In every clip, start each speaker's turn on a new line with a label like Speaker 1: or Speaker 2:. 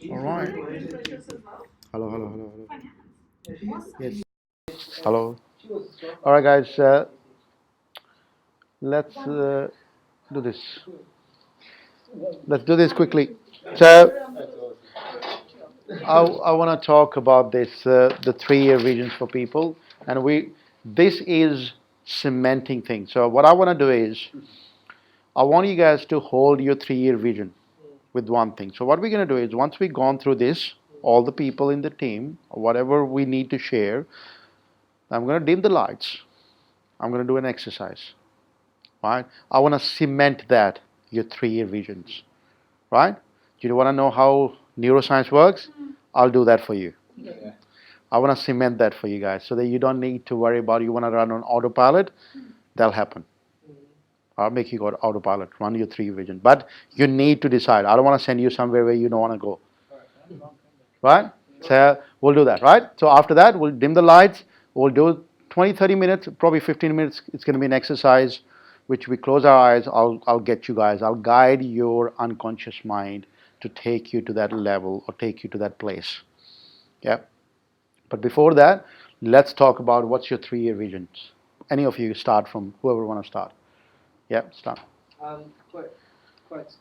Speaker 1: All right. Hello, hello, hello, hello. Yes. Hello. All right, guys. Let's do this. Let's do this quickly. So, I want to talk about this, the 3-year visions for people, and this is cementing thing. So, what I want to do is, I want you guys to hold your 3-year vision with one thing. So, what we're going to do is, once we've gone through this, all the people in the team, whatever we need to share, I'm going to dim the lights. I'm going to do an exercise, right? I want to cement that, your 3-year visions, right? Do you want to know how neuroscience works? I'll do that for you. I want to cement that for you guys so that you don't need to worry about you want to run on autopilot. That'll happen. I'll make you go to autopilot, run your 3-year vision. But you need to decide. I don't want to send you somewhere where you don't want to go. Right? So we'll do that, right? So after that, we'll dim the lights. We'll do 20, 30 minutes, probably 15 minutes. It's going to be an exercise which we close our eyes. I'll get you guys. I'll guide your unconscious mind to take you to that level or take you to that place. Yeah. But before that, let's talk about what's your 3-year visions. Any of you start from whoever want to start. Yeah, start.
Speaker 2: Quite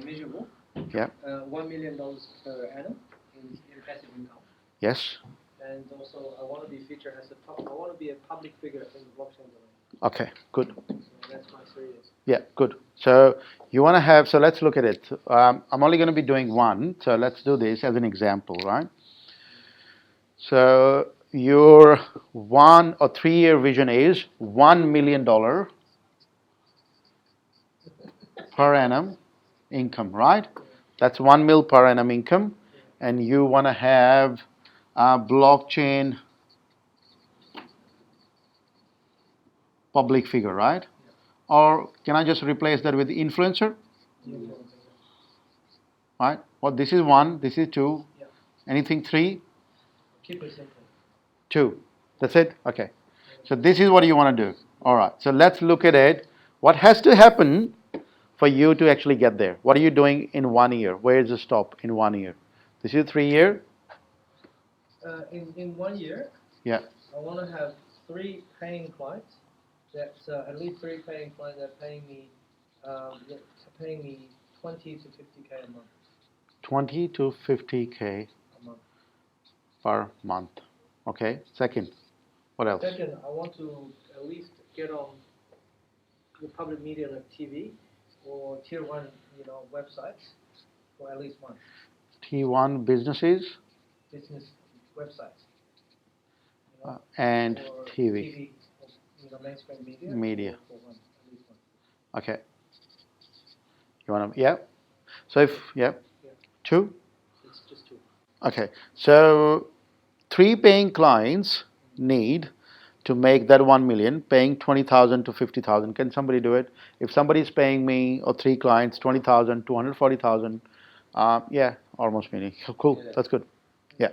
Speaker 2: measurable.
Speaker 1: Yeah.
Speaker 2: $1 million per annum in passive income.
Speaker 1: Yes.
Speaker 2: And also, I want to be featured as I want to be a public figure in the blockchain domain.
Speaker 1: Okay, good.
Speaker 2: So that's my 3 years.
Speaker 1: Yeah, good. So you want to have, so let's look at it. I'm only going to be doing one, so let's do this as an example, right? So your 1 or 3-year vision is $1 million per annum income, right? That's 1 mil per annum income, and you want to have a blockchain public figure, right? Or can I just replace that with influencer? Right? Well, this is 1, this is 2.
Speaker 2: Yeah.
Speaker 1: Anything 3?
Speaker 2: Keep it simple.
Speaker 1: 2. That's it? Okay. So this is what you want to do. All right. So let's look at it. What has to happen for you to actually get there? What are you doing in 1 year? Where is the stop in 1 year? This is 3 year?
Speaker 2: In 1 year,
Speaker 1: Yeah.
Speaker 2: I want to have 3 paying clients. That's at least 3 paying clients that are paying me 20 to 50K a month.
Speaker 1: 20 to 50K
Speaker 2: A month.
Speaker 1: per month. Okay. Second. What else?
Speaker 2: Second, I want to at least get on the public media like TV or tier 1, websites for at least one.
Speaker 1: T1 businesses
Speaker 2: Business websites.
Speaker 1: and
Speaker 2: or
Speaker 1: TV.
Speaker 2: Mainstream media.
Speaker 1: Media.
Speaker 2: For one, at least one.
Speaker 1: Okay. You want to, yeah? So if, yeah?
Speaker 2: Yeah.
Speaker 1: 2?
Speaker 2: It's just 2.
Speaker 1: Okay. So 3 paying clients need to make that 1 million, paying 20,000 to 50,000. Can somebody do it? If somebody is paying me or 3 clients 20,000, 240,000, yeah, almost million. Cool, that's good. Yeah.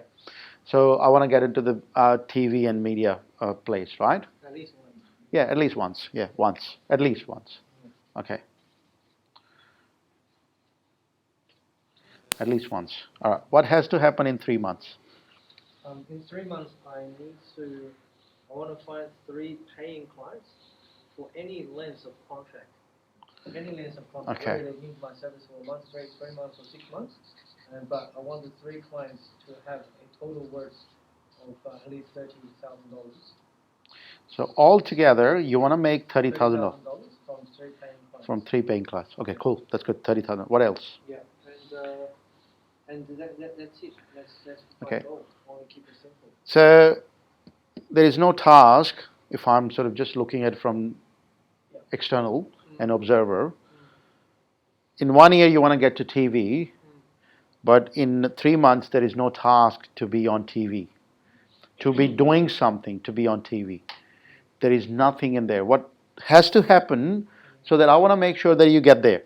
Speaker 1: So I want to get into the TV and media place, right?
Speaker 2: At least one.
Speaker 1: Yeah, at least once. Yeah, once. At least once. Okay. At least once. All right. What has to happen in 3 months?
Speaker 2: In 3 months, I want to find 3 paying clients for any length of contract. Any length of contract.
Speaker 1: Okay.
Speaker 2: Whether they need my service for a month, 3 months, or 6 months. But I want the 3 clients to have a total worth of at least $30,000.
Speaker 1: So altogether, you want to make $30,000
Speaker 2: from 3 paying clients.
Speaker 1: From 3 paying clients. Okay, cool. That's good. 30,000. What else?
Speaker 2: Yeah, and that's it. That's my
Speaker 1: Okay.
Speaker 2: goal. I want to keep it simple.
Speaker 1: So there is no task if I'm sort of just looking at it from external and observer. In 1 year, you want to get to TV, but in 3 months, there is no task to be on TV, to be doing something, to be on TV. There is nothing in there. What has to happen so that I want to make sure that you get there?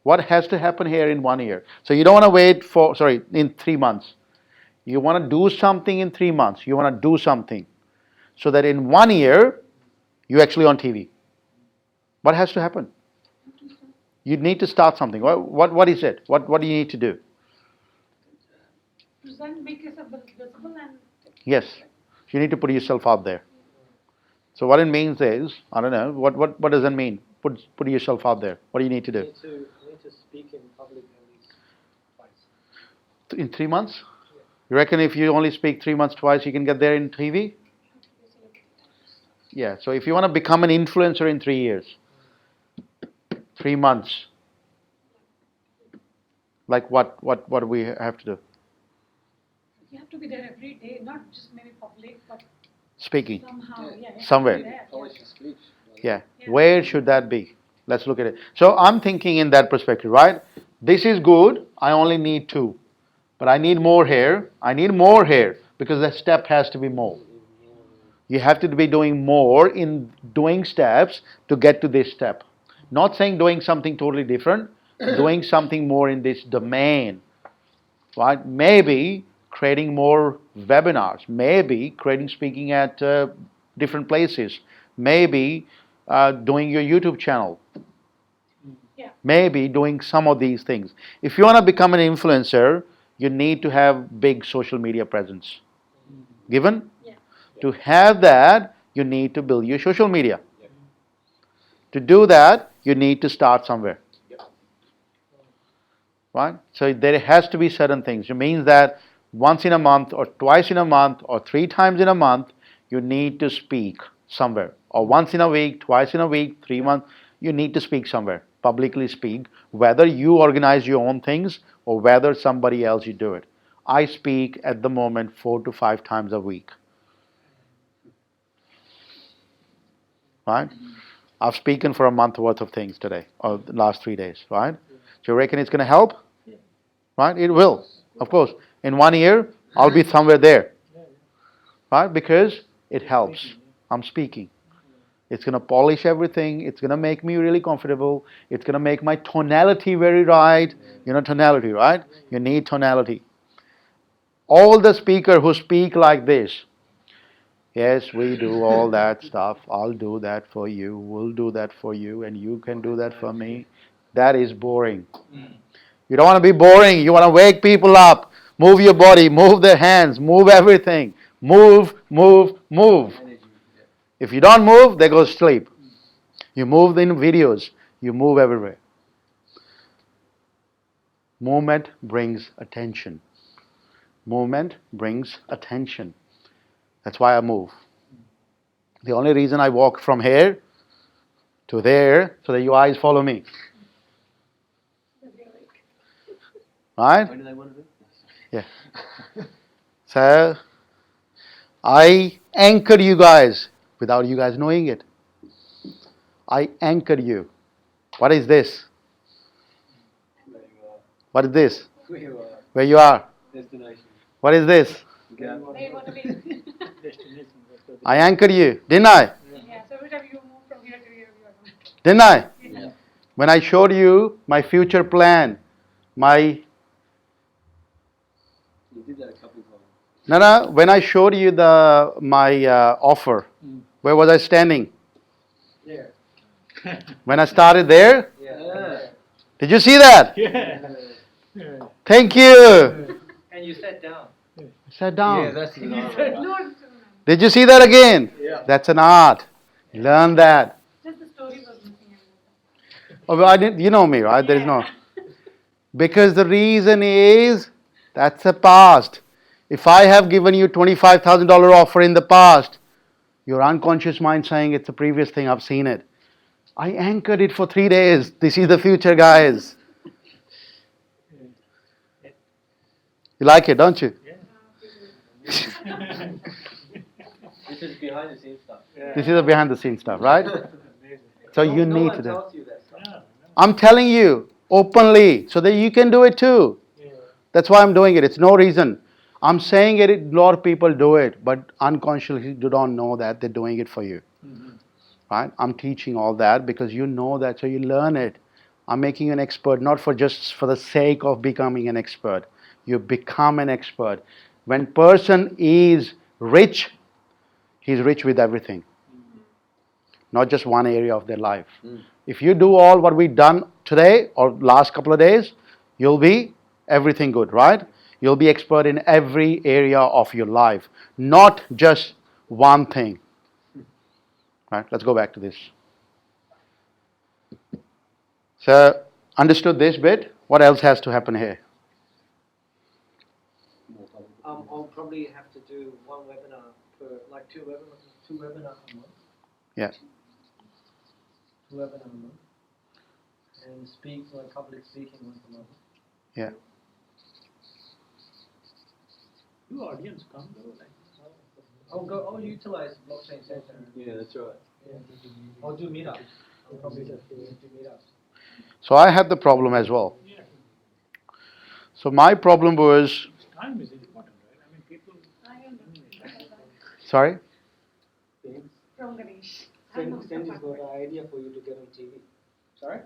Speaker 1: What has to happen here in 1 year? So you don't want to wait in 3 months. You want to do something in 3 months. You want to do something so that in 1 year, you're actually on TV. What has to happen? You need to start something. What is it? What do you need to do?
Speaker 3: To then make yourself visible and
Speaker 1: Yes, you need to put yourself out there. So what it means is, I don't know, what does that mean? Put yourself out there. What do you need to do?
Speaker 2: You need to speak in public at least twice.
Speaker 1: In 3 months? You reckon if you only speak 3 months twice, you can get there in TV? Yeah, so if you want to become an influencer in 3 years, 3 months, like what do we have to do?
Speaker 3: you have to be there every day, not just maybe public, but
Speaker 1: Speaking.
Speaker 3: somehow, yeah. you have to
Speaker 1: Somewhere.
Speaker 3: be there,
Speaker 2: Polish your speech.
Speaker 1: Yeah.
Speaker 3: Yeah.
Speaker 1: Where should that be? Let's look at it. So I'm thinking in that perspective, right? This is good. I only need 2. But I need more here. I need more here because the step has to be more. You have to be doing more in doing steps to get to this step. Not saying doing something totally different, doing something more in this domain. Right? Maybe creating more webinars, maybe creating speaking at different places, maybe doing your YouTube channel,
Speaker 3: Yeah.
Speaker 1: maybe doing some of these things. If you want to become an influencer, you need to have big social media presence. Given?
Speaker 3: Yeah.
Speaker 1: To have that, you need to build your social media. To do that, you need to start somewhere. Right? So there has to be certain things. It means that once in a month or twice in a month or 3 times in a month, you need to speak somewhere. Or once in a week, twice in a week, 3 months, you need to speak somewhere. Publicly speak, whether you organize your own things or whether somebody else you do it. I speak at the moment 4 to 5 times a week. Right? I've spoken for a month worth of things today, or the last 3 days, right? So you reckon it's going to help? Right? It will, of course. In 1 year, I'll be somewhere there. Right? Because it helps. I'm speaking. It's going to polish everything. It's going to make me really comfortable. It's going to make my tonality very right. You know tonality, right? You need tonality. All the speakers who speak like this, yes, we do all that stuff. I'll do that for you. We'll do that for you. And you can do that for me. That is boring. You don't want to be boring. You want to wake people up. Move your body. Move their hands. Move everything. Move, move, move. If you don't move, they go to sleep. You move in videos. You move everywhere. Movement brings attention. Movement brings attention. That's why I move. The only reason I walk from here to there, so that your eyes follow me. Right?
Speaker 2: When do they want to do?
Speaker 1: Yeah. So, I anchor you guys without you guys knowing it. I anchor you. What is this?
Speaker 2: Where you are.
Speaker 1: What is this?
Speaker 2: Where you are.
Speaker 1: Where you are.
Speaker 2: Destination.
Speaker 1: What is this?
Speaker 3: Where you want to be.
Speaker 2: Destination.
Speaker 1: I anchor you, didn't I?
Speaker 3: Yeah, so every time you move from here to here, you are going to.
Speaker 1: Didn't I?
Speaker 3: Yeah.
Speaker 1: When I showed you my future plan, my
Speaker 2: You did that a couple of times.
Speaker 1: no, when I showed you my offer, where was I standing?
Speaker 2: Yeah.
Speaker 1: When I started there,
Speaker 2: Yeah.
Speaker 1: did you see that? Thank you.
Speaker 2: And you sat down.
Speaker 1: Sat down.
Speaker 2: that's
Speaker 3: No,
Speaker 1: Did you see that again?
Speaker 2: Yeah.
Speaker 1: That's an art. Learn that.
Speaker 3: just the story was missing.
Speaker 1: Oh, well, I didn't, you know me, right? There is no. Because the reason is that's the past. If I have given you $25,000 offer in the past, your unconscious mind saying it's a previous thing, I've seen it. I anchored it for 3 days. This is the future, guys. You like it, don't you?
Speaker 2: This is behind the scenes stuff.
Speaker 1: This is the behind the scenes stuff, right? So you need to do.
Speaker 2: tells you that stuff.
Speaker 1: I'm telling you openly so that you can do it too. That's why I'm doing it. It's no reason. I'm saying it, a lot of people do it, but unconsciously you don't know that they're doing it for you. Right? I'm teaching all that because you know that, so you learn it. I'm making you an expert, not for just for the sake of becoming an expert. You become an expert. When person is rich, he's rich with everything. Not just one area of their life. If you do all what we've done today or last couple of days, you'll be everything good, right? You'll be expert in every area of your life, not just one thing. Right? Let's go back to this. So, understood this bit? What else has to happen here?
Speaker 2: I'll probably have to do one webinar per, like two webinars a month.
Speaker 1: Yeah.
Speaker 2: 2 webinars a month. And speak, like public speaking once a month.
Speaker 1: Yeah.
Speaker 4: Do audience come though? Like,
Speaker 2: I'll utilize blockchain center.
Speaker 4: yeah, that's right.
Speaker 2: Yeah. I'll do meetups. I'll probably do meetups.
Speaker 1: So I had the problem as well.
Speaker 4: Yeah.
Speaker 1: So my problem was,
Speaker 4: Time is important, right? I mean, people.
Speaker 3: I don't know.
Speaker 1: sorry?
Speaker 3: From Ganesh. I'm not
Speaker 2: Sandy's
Speaker 3: from
Speaker 2: got
Speaker 3: Bangkok.
Speaker 2: an idea for you to get on TV. Sorry?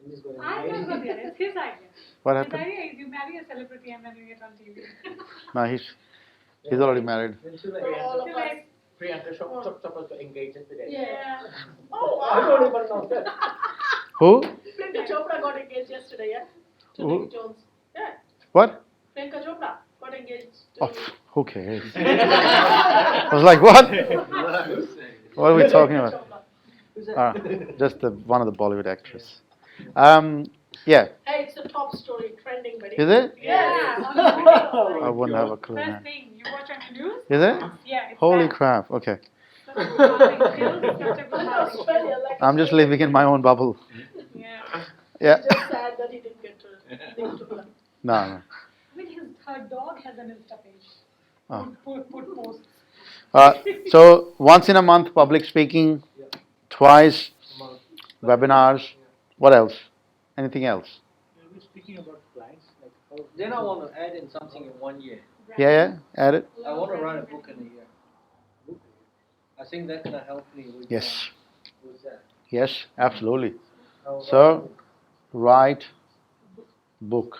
Speaker 2: Sandy's got an
Speaker 3: I'm
Speaker 2: idea.
Speaker 3: not from there. It's his idea.
Speaker 1: What
Speaker 3: His
Speaker 1: happened?
Speaker 3: idea is you marry a celebrity and then you get on TV.
Speaker 1: No, he's already married.
Speaker 2: Then too late.
Speaker 5: All of
Speaker 3: Too
Speaker 5: us.
Speaker 3: late.
Speaker 4: Priyanka Chopra got engaged today.
Speaker 5: Yeah.
Speaker 3: Yeah.
Speaker 5: Oh
Speaker 2: I don't
Speaker 5: wow.
Speaker 2: even know that.
Speaker 1: Who?
Speaker 5: Priyanka Chopra got engaged yesterday, yeah? To
Speaker 1: Who?
Speaker 5: Nick Jones. Yeah.
Speaker 1: What?
Speaker 5: Priyanka Chopra got engaged to
Speaker 1: Oh, who cares? I was like, what? What are we talking about?
Speaker 5: Chopra.
Speaker 2: Who's that?
Speaker 1: Just one of the Bollywood actresses. Yeah.
Speaker 5: Hey, it's the top story, trending very.
Speaker 1: Is it?
Speaker 5: Yeah.
Speaker 1: I wouldn't have a clue.
Speaker 3: First
Speaker 1: Man.
Speaker 3: thing you watch on the news.
Speaker 1: Is it?
Speaker 3: Yeah. It's
Speaker 1: Holy
Speaker 3: that.
Speaker 1: crap. Okay.
Speaker 3: So that's the thing. Skills, such a good
Speaker 5: In
Speaker 3: marketing.
Speaker 5: Australia, like
Speaker 1: I'm just living in my own bubble.
Speaker 3: Yeah.
Speaker 1: Yeah.
Speaker 5: It's just sad that he didn't get to link to her.
Speaker 1: No.
Speaker 3: I mean, her dog has an Insta page.
Speaker 1: Oh.
Speaker 3: Put posts.
Speaker 1: So once in a month, public speaking.
Speaker 2: Yeah.
Speaker 1: Twice,
Speaker 2: A month.
Speaker 1: webinars. What else? Anything else?
Speaker 4: We're speaking about clients, like how.
Speaker 2: Then I want to add in something in 1 year.
Speaker 1: Yeah, yeah. Add it.
Speaker 2: I want to write a book in a year. I think that's going to help me with,
Speaker 1: Yes.
Speaker 2: with that.
Speaker 1: Yes, absolutely.
Speaker 2: I'll write a
Speaker 1: So,
Speaker 2: book.
Speaker 1: write book.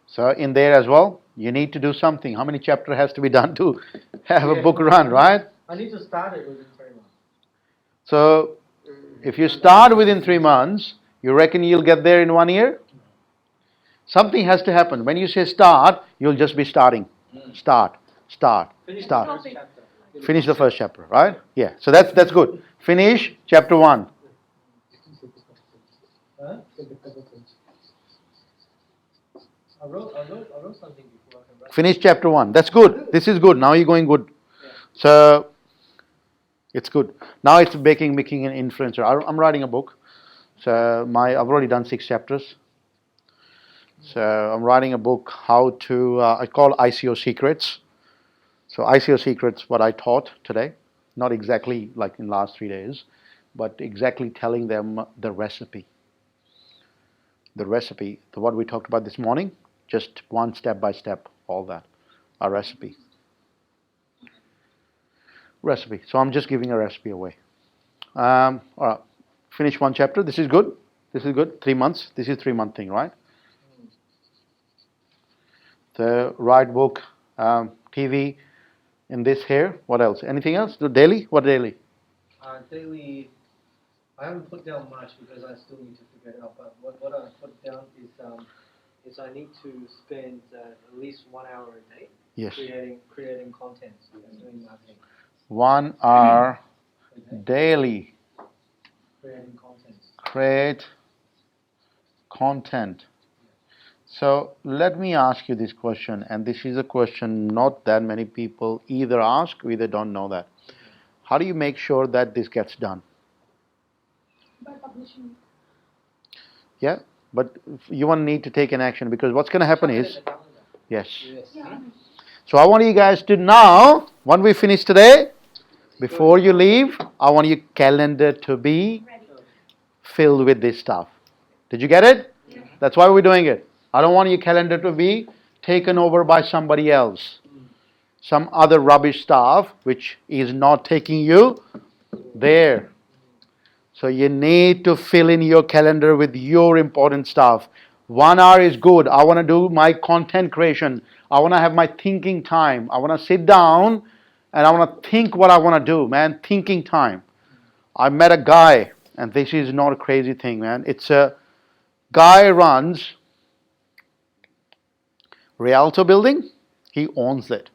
Speaker 1: So in there as well, you need to do something. How many chapter has to be done to have a book run, right?
Speaker 2: I need to start it within 3 months.
Speaker 1: So if you start within 3 months, you reckon you'll get there in 1 year? Something has to happen. When you say start, you'll just be starting. Start,
Speaker 2: Finish
Speaker 1: start.
Speaker 2: the first chapter.
Speaker 1: Finish the first chapter, right? Yeah. So that's good. Finish chapter 1.
Speaker 2: Huh? I wrote something before I can write.
Speaker 1: Finish chapter 1. That's good. This is good. Now you're going good. So it's good. Now it's making an influencer. I'm writing a book. So I've already done 6 chapters. So I'm writing a book how to I call ICO secrets. So ICO secrets, what I taught today, not exactly like in last 3 days, but exactly telling them the recipe. The recipe, what we talked about this morning, just one step by step, all that, a recipe. Recipe. So I'm just giving a recipe away. All right. Finish 1 chapter. This is good. This is good. 3 months. This is 3-month thing, right? The write book, TV, in this here. What else? Anything else? The daily? What daily?
Speaker 2: Daily, I haven't put down much because I still need to figure it out. But what I put down is I need to spend at least 1 hour a day
Speaker 1: Yes.
Speaker 2: creating content and doing marketing.
Speaker 1: 1 hour
Speaker 2: Okay?
Speaker 1: daily.
Speaker 2: Creating content.
Speaker 1: Create content. So let me ask you this question, and this is a question not that many people either ask or either don't know that. How do you make sure that this gets done?
Speaker 3: By publishing.
Speaker 1: Yeah, but you want need to take an action because what's going to happen is, yes.
Speaker 2: Yes.
Speaker 3: Yeah.
Speaker 1: So I want you guys to now, when we finish today, before you leave, I want your calendar to be
Speaker 3: Ready.
Speaker 1: filled with this stuff. Did you get it?
Speaker 3: Yeah.
Speaker 1: That's why we're doing it. I don't want your calendar to be taken over by somebody else. Some other rubbish stuff which is not taking you there. So you need to fill in your calendar with your important stuff. 1 hour is good. I want to do my content creation. I want to have my thinking time. I want to sit down and I want to think what I want to do, man. Thinking time. I met a guy, and this is not a crazy thing, man. It's a guy runs Rialto building, he owns it.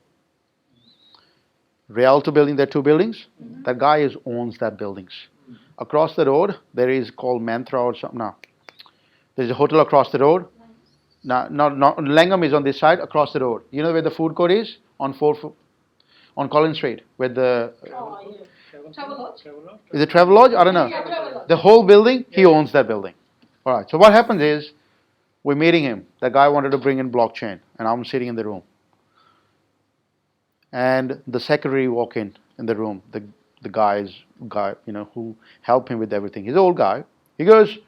Speaker 1: Rialto building, there are two buildings. That guy owns that buildings. Across the road, there is called Mantra or something. No, there's a hotel across the road. No, not Langham is on this side, across the road. You know where the food court is on on Collins Street, where the
Speaker 5: Oh, yeah. Travelodge?
Speaker 1: is it Travelodge? I don't know.
Speaker 5: Yeah, Travelodge.
Speaker 1: The whole building, he owns that building. All right. So what happens is, we're meeting him. The guy wanted to bring in blockchain, and I'm sitting in the room. And the secretary walk in the room. The guy, who helped him with everything. He's an old guy. He goes,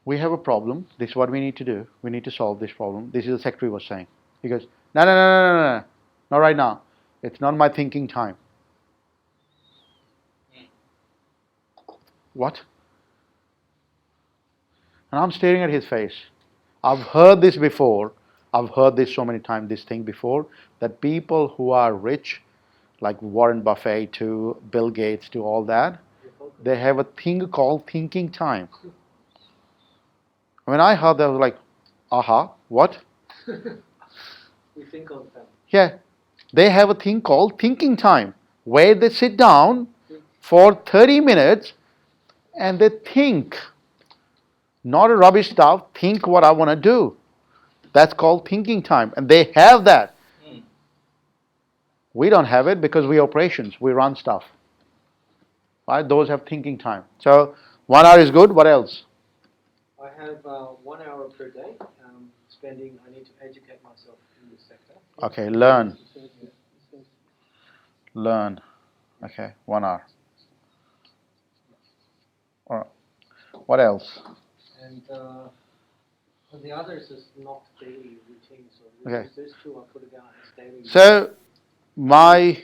Speaker 1: "We have a problem. This is what we need to do. We need to solve this problem." This is the secretary was saying. He goes, "No, no, no, no, no, no, not right now. It's not my thinking time." What? And I'm staring at his face. I've heard this before. I've heard this so many times, this thing before, that people who are rich, like Warren Buffett to Bill Gates to all that, they have a thing called thinking time. When I heard that, I was like, aha, what?
Speaker 2: We think all the time.
Speaker 1: Yeah, they have a thing called thinking time, where they sit down for 30 minutes and they think. Not a rubbish stuff, think what I want to do. That's called thinking time. And they have that. We don't have it because we operations, we run stuff. Right? Those have thinking time. So 1 hour is good. What else?
Speaker 2: I have 1 hour per day spending. I need to educate myself in this sector.
Speaker 1: Okay, learn. Learn. Okay, 1 hour. All right. What else?
Speaker 2: And the others is not daily routine. So
Speaker 1: Okay.
Speaker 2: those two I put it down as daily.
Speaker 1: So my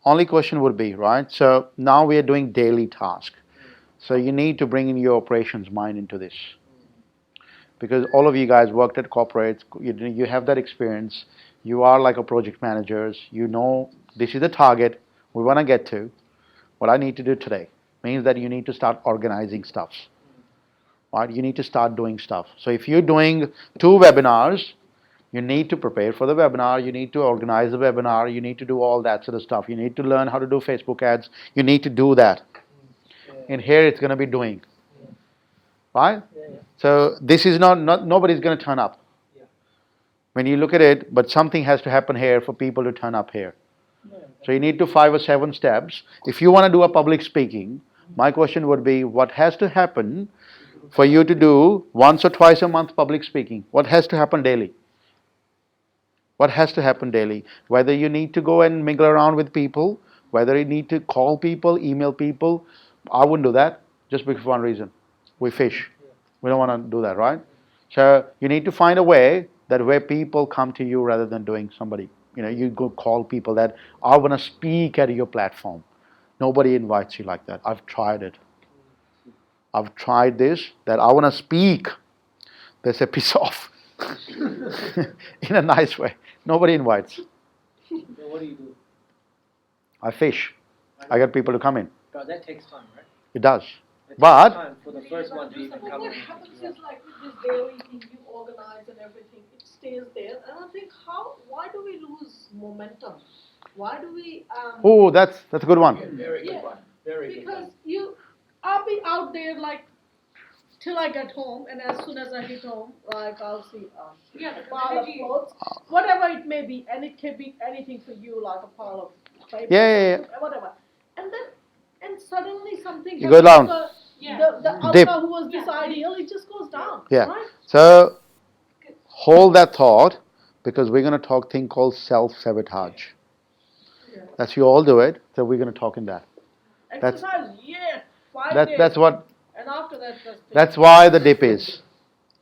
Speaker 1: only question would be, right? So now we are doing daily task. So you need to bring in your operations mind into this. Because all of you guys worked at corporates, you have that experience. You are like a project managers. You know this is the target we want to get to. What I need to do today means that you need to start organizing stuff. Right? You need to start doing stuff. So if you're doing 2 webinars, you need to prepare for the webinar. You need to organize the webinar. You need to do all that sort of stuff. You need to learn how to do Facebook ads. You need to do that. And here it's going to be doing. Right? So this is not nobody's going to turn up. When you look at it, but something has to happen here for people to turn up here. So you need to 5 or 7 steps. If you want to do a public speaking, my question would be, what has to happen for you to do once or twice a month public speaking? What has to happen daily? What has to happen daily? Whether you need to go and mingle around with people, whether you need to call people, email people, I wouldn't do that just because for one reason. We fish. We don't want to do that, right? So you need to find a way that where people come to you rather than doing somebody. You go call people that I want to speak at your platform. Nobody invites you like that. I've tried it. I've tried this, that I want to speak. They say, piss off. In a nice way. Nobody invites.
Speaker 2: So what do you do?
Speaker 1: I fish. I get people to come in.
Speaker 2: But that takes time, right?
Speaker 1: It does.
Speaker 2: It takes
Speaker 1: But
Speaker 2: time for the first one to even
Speaker 5: But
Speaker 2: come
Speaker 5: what
Speaker 2: in.
Speaker 5: happens is like with this daily thing you organize and everything, it stays there. And I think why do we lose momentum? Why do we
Speaker 1: oh, that's a good one.
Speaker 4: Very good
Speaker 5: Yeah.
Speaker 4: one. Very good one.
Speaker 5: because I'll be out there like till I get home, and as soon as I hit home, like I'll see
Speaker 3: Yeah,
Speaker 5: a
Speaker 3: the
Speaker 5: pile of
Speaker 3: energy.
Speaker 5: clothes, whatever it may be, and it can be anything for you, like a pile of paper,
Speaker 1: Yeah.
Speaker 5: whatever. And suddenly something
Speaker 1: You go down.
Speaker 3: Yeah.
Speaker 5: The
Speaker 1: Dip.
Speaker 5: alpha who was this
Speaker 3: Yeah.
Speaker 5: ideal, it just goes down.
Speaker 1: Yeah.
Speaker 5: Right?
Speaker 1: So hold that thought, because we're going to talk thing called self-sabotage.
Speaker 5: Yeah.
Speaker 1: That's you all do it, so we're going to talk in that.
Speaker 5: Exercise, 5 days. And after that,
Speaker 1: That's why the dip is.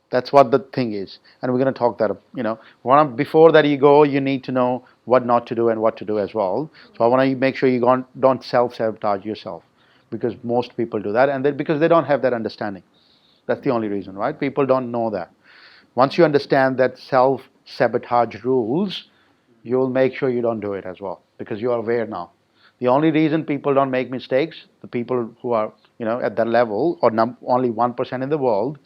Speaker 1: That's what the thing is. And we're going to talk that, before that you go, you need to know what not to do and what to do as well. So I want to make sure you don't self-sabotage yourself, because most people do that, and because they don't have that understanding. That's the only reason, right? People don't know that. Once you understand that self-sabotage rules, you'll make sure you don't do it as well, because you are aware now. The only reason people don't make mistakes, the people who are, at that level, or only 1% in the world,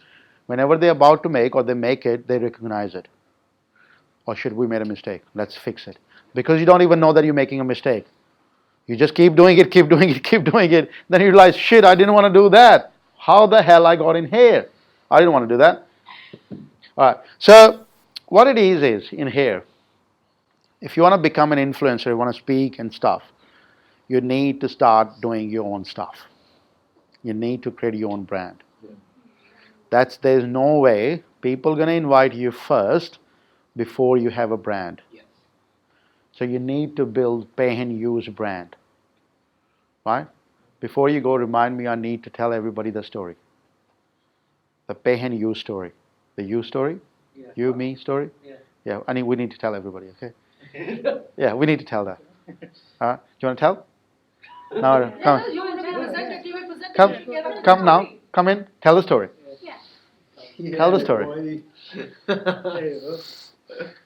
Speaker 1: whenever they're about to make or they make it, they recognize it. Or should we made a mistake? Let's fix it. Because you don't even know that you're making a mistake. You just keep doing it, keep doing it, keep doing it. Then you realize, shit, I didn't want to do that. How the hell I got in here? I didn't want to do that. All right. So what it is in here, if you want to become an influencer, you want to speak and stuff, you need to start doing your own stuff. You need to create your own brand. There's no way people gonna invite you first before you have a brand.
Speaker 2: Yes.
Speaker 1: So you need to build pay and use brand. Right? Before you go, remind me I need to tell everybody the story. The pay and use story. The you story?
Speaker 2: Yeah.
Speaker 1: You, me story?
Speaker 2: Yeah.
Speaker 1: Yeah, we need to tell everybody, okay? Yeah, we need to tell that. Do you want to tell? No, come.
Speaker 5: You want to be representative, representative.
Speaker 1: Come,
Speaker 5: Get on the
Speaker 1: come now.
Speaker 5: story.
Speaker 1: Come in. Tell the story.
Speaker 5: Yeah.
Speaker 1: Tell the story.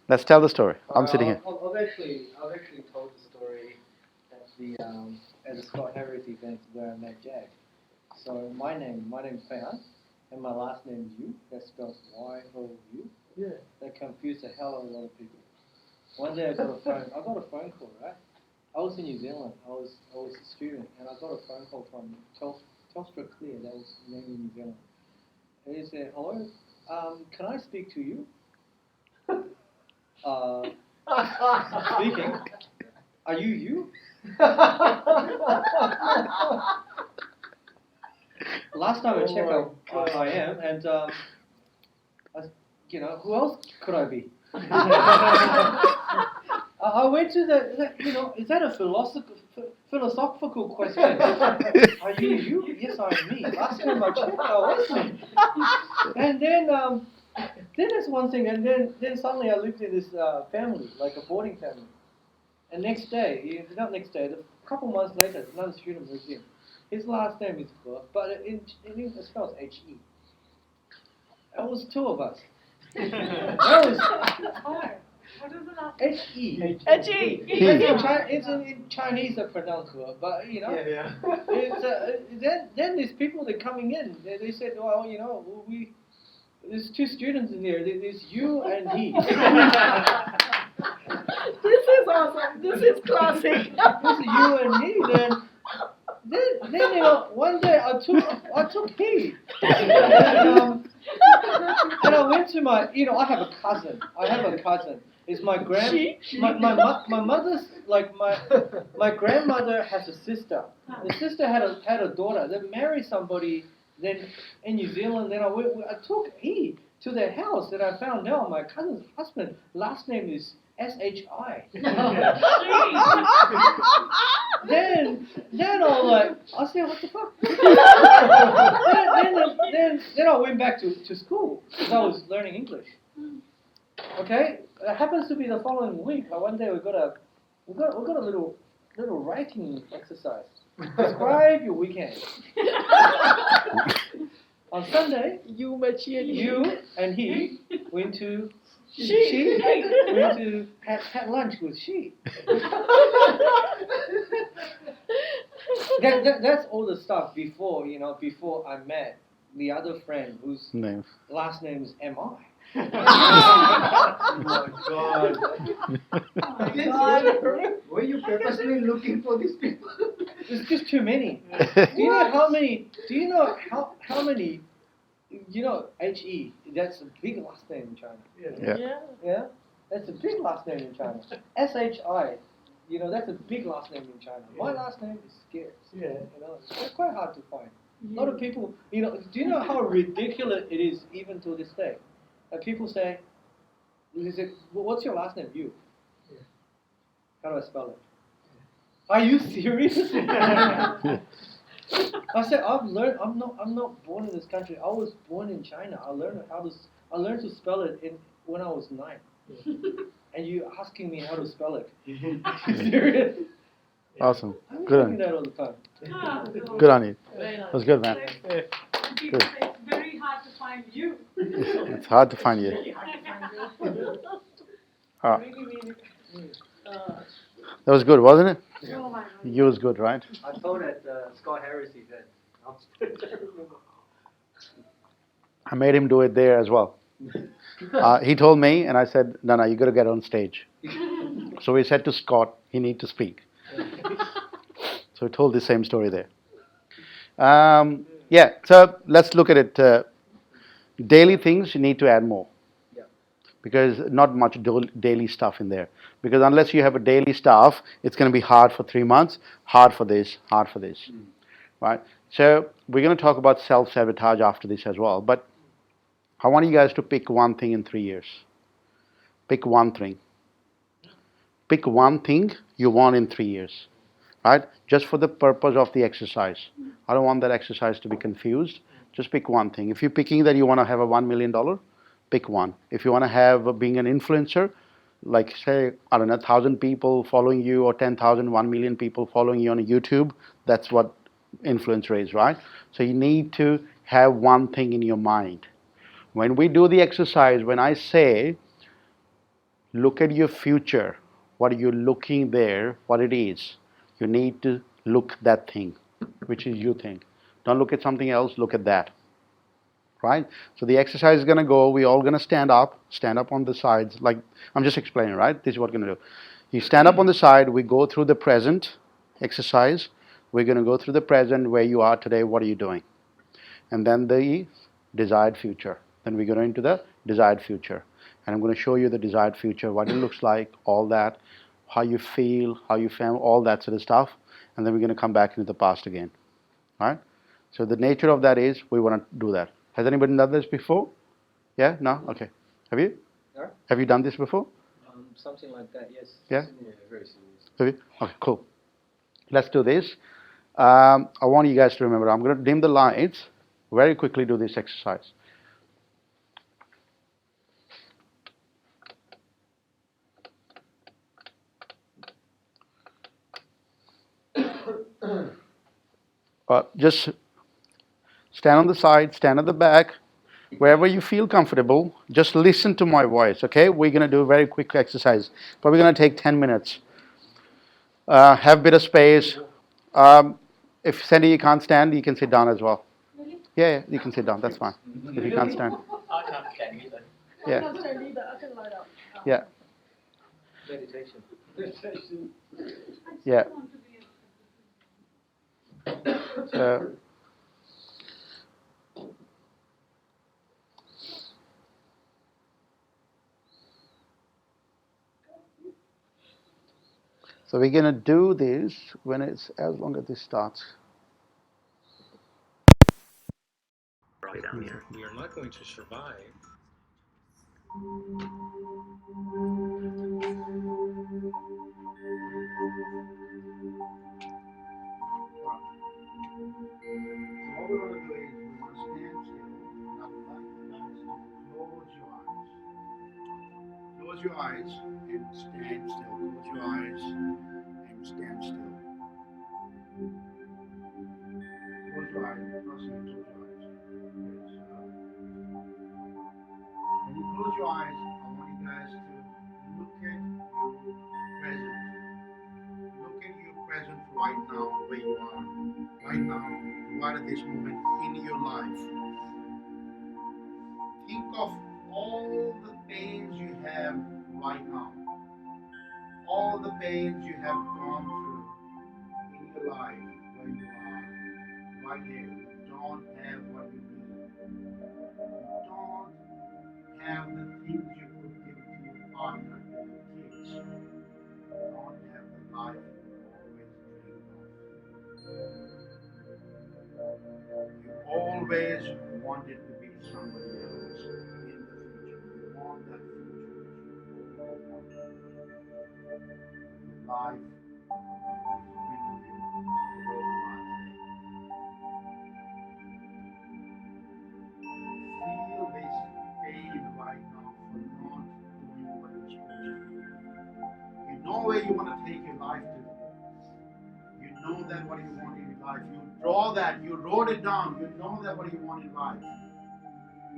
Speaker 1: Let's tell the story. I'm sitting here.
Speaker 2: I've actually told the story at the Scott Harris event where I met Jack. So my name's Fayhan, and my last name is Yu. That's spelled Y-O-U.
Speaker 4: Yeah.
Speaker 2: That confused the hell out of a lot of people. One day I got a phone call, right? I was in New Zealand. I was a student, and I got a phone call from Telstra Clear. That was named in New Zealand. And he said, "Hello, can I speak to you?" Speaking. Are you you? Last time I checked out, I am, and who else could I be? I went to is that a philosophical question? Are you you? Yes, I'm me. Last time I checked, I was me. And then there's one thing, and then suddenly I lived in this family, like a boarding family. And a couple months later, another student moved in. His last name is He, but in English it spells H-E. It was two of us. That was
Speaker 3: What is the last?
Speaker 2: H-E.
Speaker 5: H-E.
Speaker 2: It's in Chinese, it's pronounced He, but
Speaker 4: Yeah.
Speaker 2: it's, then these people that coming in, they said, well, there's two students in here. There's you and he.
Speaker 5: This is awesome. This is classic.
Speaker 2: This is you and he. Then one day I took he. And I went to my, I have a cousin. It's my my mother's, like my grandmother has a sister. The sister had a daughter. They married somebody. Then in New Zealand, then I took he to their house, and I found out my cousin's husband last name is S-H-I. Then I was like, I said, what the fuck? then I went back to school because I was learning English. Okay, it happens to be the following week. But one day we got a little writing exercise. Describe your weekend. On Sunday, you and he went to went to had lunch with she. That's all the stuff before I met the other friend whose
Speaker 1: Name.
Speaker 2: last name is M.I.
Speaker 4: Oh my God.
Speaker 2: Were you purposely looking for these people? There's just too many. Do you know how many? H-E, that's a big last name in China. Yeah? That's a big last name in China. S-H-I, that's a big last name in China. My last name is scarce.
Speaker 4: Yeah.
Speaker 2: It's quite hard to find. A lot of people, do you know how ridiculous it is even to this day? People say, what's your last name? You.
Speaker 4: Yeah.
Speaker 2: How do I spell it? Are you serious? I said, I'm not born in this country. I was born in China. I learned to spell it when I was 9.
Speaker 4: Yeah.
Speaker 2: And you asking me how to spell it? Are you serious?
Speaker 1: Awesome.
Speaker 2: I'm
Speaker 1: Good
Speaker 2: doing
Speaker 1: on
Speaker 2: that all the time.
Speaker 1: you. Good on you.
Speaker 5: Very nice.
Speaker 1: That was good, man.
Speaker 3: People say it's very hard to find you.
Speaker 1: It's hard to find you. Ah, that was good, wasn't it?
Speaker 3: Oh my God.
Speaker 1: You was good, right?
Speaker 2: I told at the Scott Harris event.
Speaker 1: I made him do it there as well. He told me, and I said, no, you got to get on stage. So we said to Scott, he need to speak. So we told the same story there. Yeah, so let's look at it. Daily things, you need to add more. Because not much daily stuff in there. Because unless you have a daily stuff, it's going to be hard for 3 months, hard for this, right? So we're going to talk about self-sabotage after this as well. But I want you guys to pick one thing in 3 years. Pick one thing. Pick one thing you want in 3 years, right? Just for the purpose of the exercise. I don't want that exercise to be confused. Just pick one thing. If you're picking that you want to have a $1 million, pick one. If you want to have being an influencer, like say, I don't know, 1,000 people following you or 10,000, 1 million people following you on YouTube, that's what influencer is, right? So you need to have one thing in your mind. When we do the exercise, when I say, look at your future, what are you looking there, what it is, you need to look that thing, which is you think. Don't look at something else, look at that. Right? So the exercise is going to go, we're all going to stand up on the sides, like I'm just explaining, right? This is what we're going to do. You stand up on the side, we go through the present exercise, we're going to go through the present, where you are today, what are you doing? And then the desired future. Then we're going into the desired future. And I'm going to show you the desired future, what it looks like, all that, how you feel, how you feel, all that sort of stuff. And then we're going to come back into the past again. All right? So the nature of that is we want to do that. Has anybody done this before? Yeah? No? Okay. Have you?
Speaker 2: Yeah.
Speaker 1: Have you done this before?
Speaker 2: Something like that, yes.
Speaker 1: Yeah?
Speaker 2: Yeah, very serious.
Speaker 1: Have you? Okay, cool. Let's do this. I want you guys to remember, I'm going to dim the lights, very quickly do this exercise. Just stand on the side, stand at the back, wherever you feel comfortable. Just listen to my voice, okay? We're going to do a very quick exercise. Probably going to take 10 minutes. Have a bit of space. If Sandy, you can't stand, you can sit down as well.
Speaker 3: Really?
Speaker 1: Yeah, you can sit down. That's fine. If you can't stand.
Speaker 5: I can't stand either.
Speaker 1: Yeah.
Speaker 5: I can't stand either. I can lie down.
Speaker 1: Yeah.
Speaker 2: Meditation.
Speaker 1: Yeah.
Speaker 3: I want to be a
Speaker 1: So, so we're going to do this when it's as long as this starts.
Speaker 6: Down here. We are not going to survive.
Speaker 1: What we want to do is we want to stand still. And I would like you guys to close your eyes. Close your eyes and stand still. Close your eyes and stand still. Close your eyes. Trust me, close your eyes. When you close your eyes, I want you guys to look at your present. Look at your present right now, where you are. Right now, right at this moment in your life. Think of all the pains you have right now. All the pains you have gone through in your life, where you are. Right here. You don't have what you need. You don't have the things you could give to your partner and your kids. You don't have the life you always dreamed of. You always wanted to be somebody else in the future. You want that future. Life is bringing you where you are today. Feel this pain right now for not doing what you're supposed to do. You know where you want to take your life to. You know that what you want in your life. You draw that. You wrote it down. You know that what you want in life.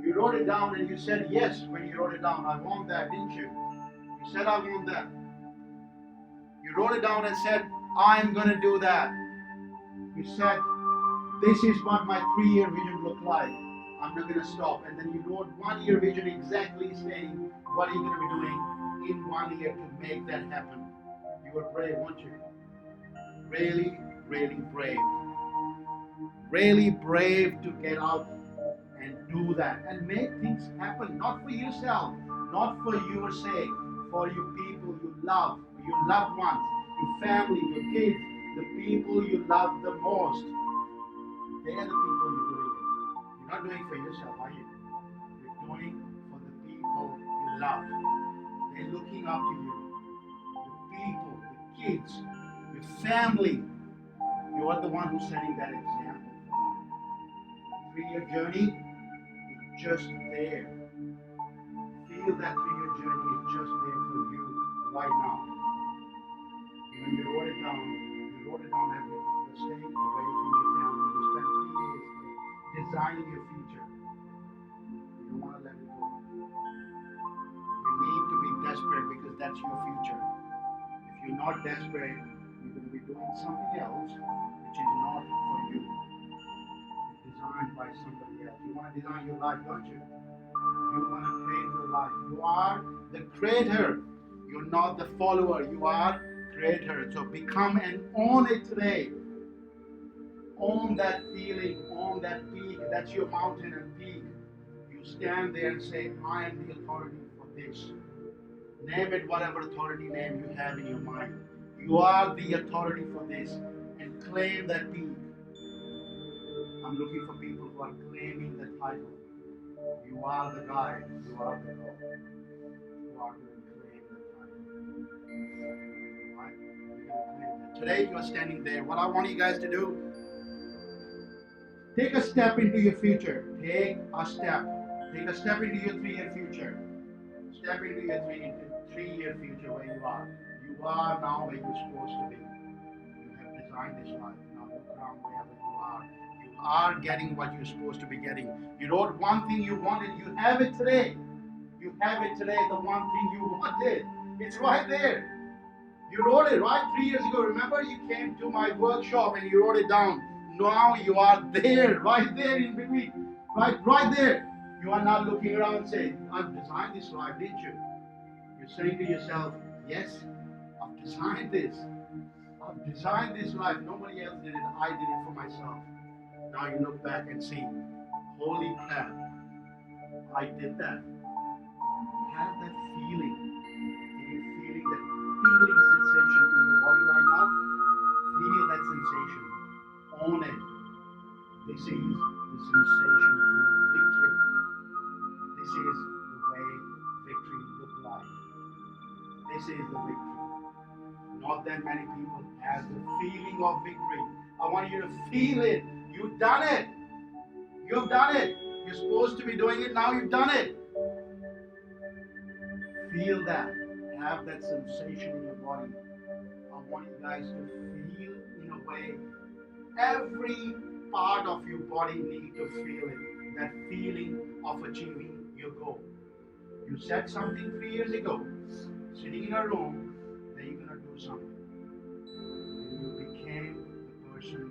Speaker 1: You wrote it down and you said yes when you wrote it down. I want that, didn't you? You said I want that. You wrote it down and said, I'm going to do that. You said, this is what my 3-year vision look like. I'm not going to stop. And then you wrote 1 year vision exactly saying what are you going to be doing in 1 year to make that happen. You were brave, weren't you? Really, really brave. Really brave to get out and do that and make things happen, not for yourself, not for your sake, for your people you love, your loved ones, your family, your kids, the people you love the most. They are the people you're doing it. You're not doing it for yourself, are you? You're doing it for the people you love. They're looking up to you. The people, the kids, your family. You are the one who's setting that example for them. 3 year journey is just there. Feel that 3 year journey is just there for you right now. When you wrote it down everything. You're staying away from your family. You spent 3 days there designing your future. You don't want to let it go. You need to be desperate because that's your future. If you're not desperate, you're going to be doing something else which is not for you. It's designed by somebody else. You want to design your life, don't you? You want to create your life. You are the creator. You're not the follower. You are creator. So become and own it today. Own that feeling. Own that peak. That's your mountain and peak. You stand there and say, I am the authority for this. Name it whatever authority name you have in your mind. You are the authority for this. And claim that peak. I'm looking for people who are claiming the title. You are the guy. You are the girl. You are going to claim the title. Right? You're going to claim that. Today you are standing there. What I want you guys to do, take a step into your future. Take a step. Take a step into your 3 year future. Step into your 3 year future where you are. You are now where you're supposed to be. You have designed this life. Now look around wherever you are. You are getting what you're supposed to be getting. You wrote one thing you wanted. You have it today. You have it today, the one thing you wanted. It's right there. You wrote it, right? 3 years ago. Remember, you came to my workshop and you wrote it down. Now you are there, right there in between. Right there. You are not looking around and saying, I've designed this life, didn't you? You're saying to yourself, yes, I've designed this. I've designed this life. Nobody else did it. I did it for myself. Now you look back and see, holy crap, I did that. Have that feeling. Are you feeling that tingling sensation in your body right now? Feel that sensation. Own it. This is the sensation for victory. This is the way victory looks like. This is the victory. Not that many people have the feeling of victory. I want you to feel it. You've done it. You've done it. You're supposed to be doing it now. You've done it. Feel that. Have that sensation in your body. I want you guys to feel in a way. Every part of your body needs to feel it. That feeling of achieving your goal. You said something 3 years ago. Sitting in a room, that you're going to do something. And you became the person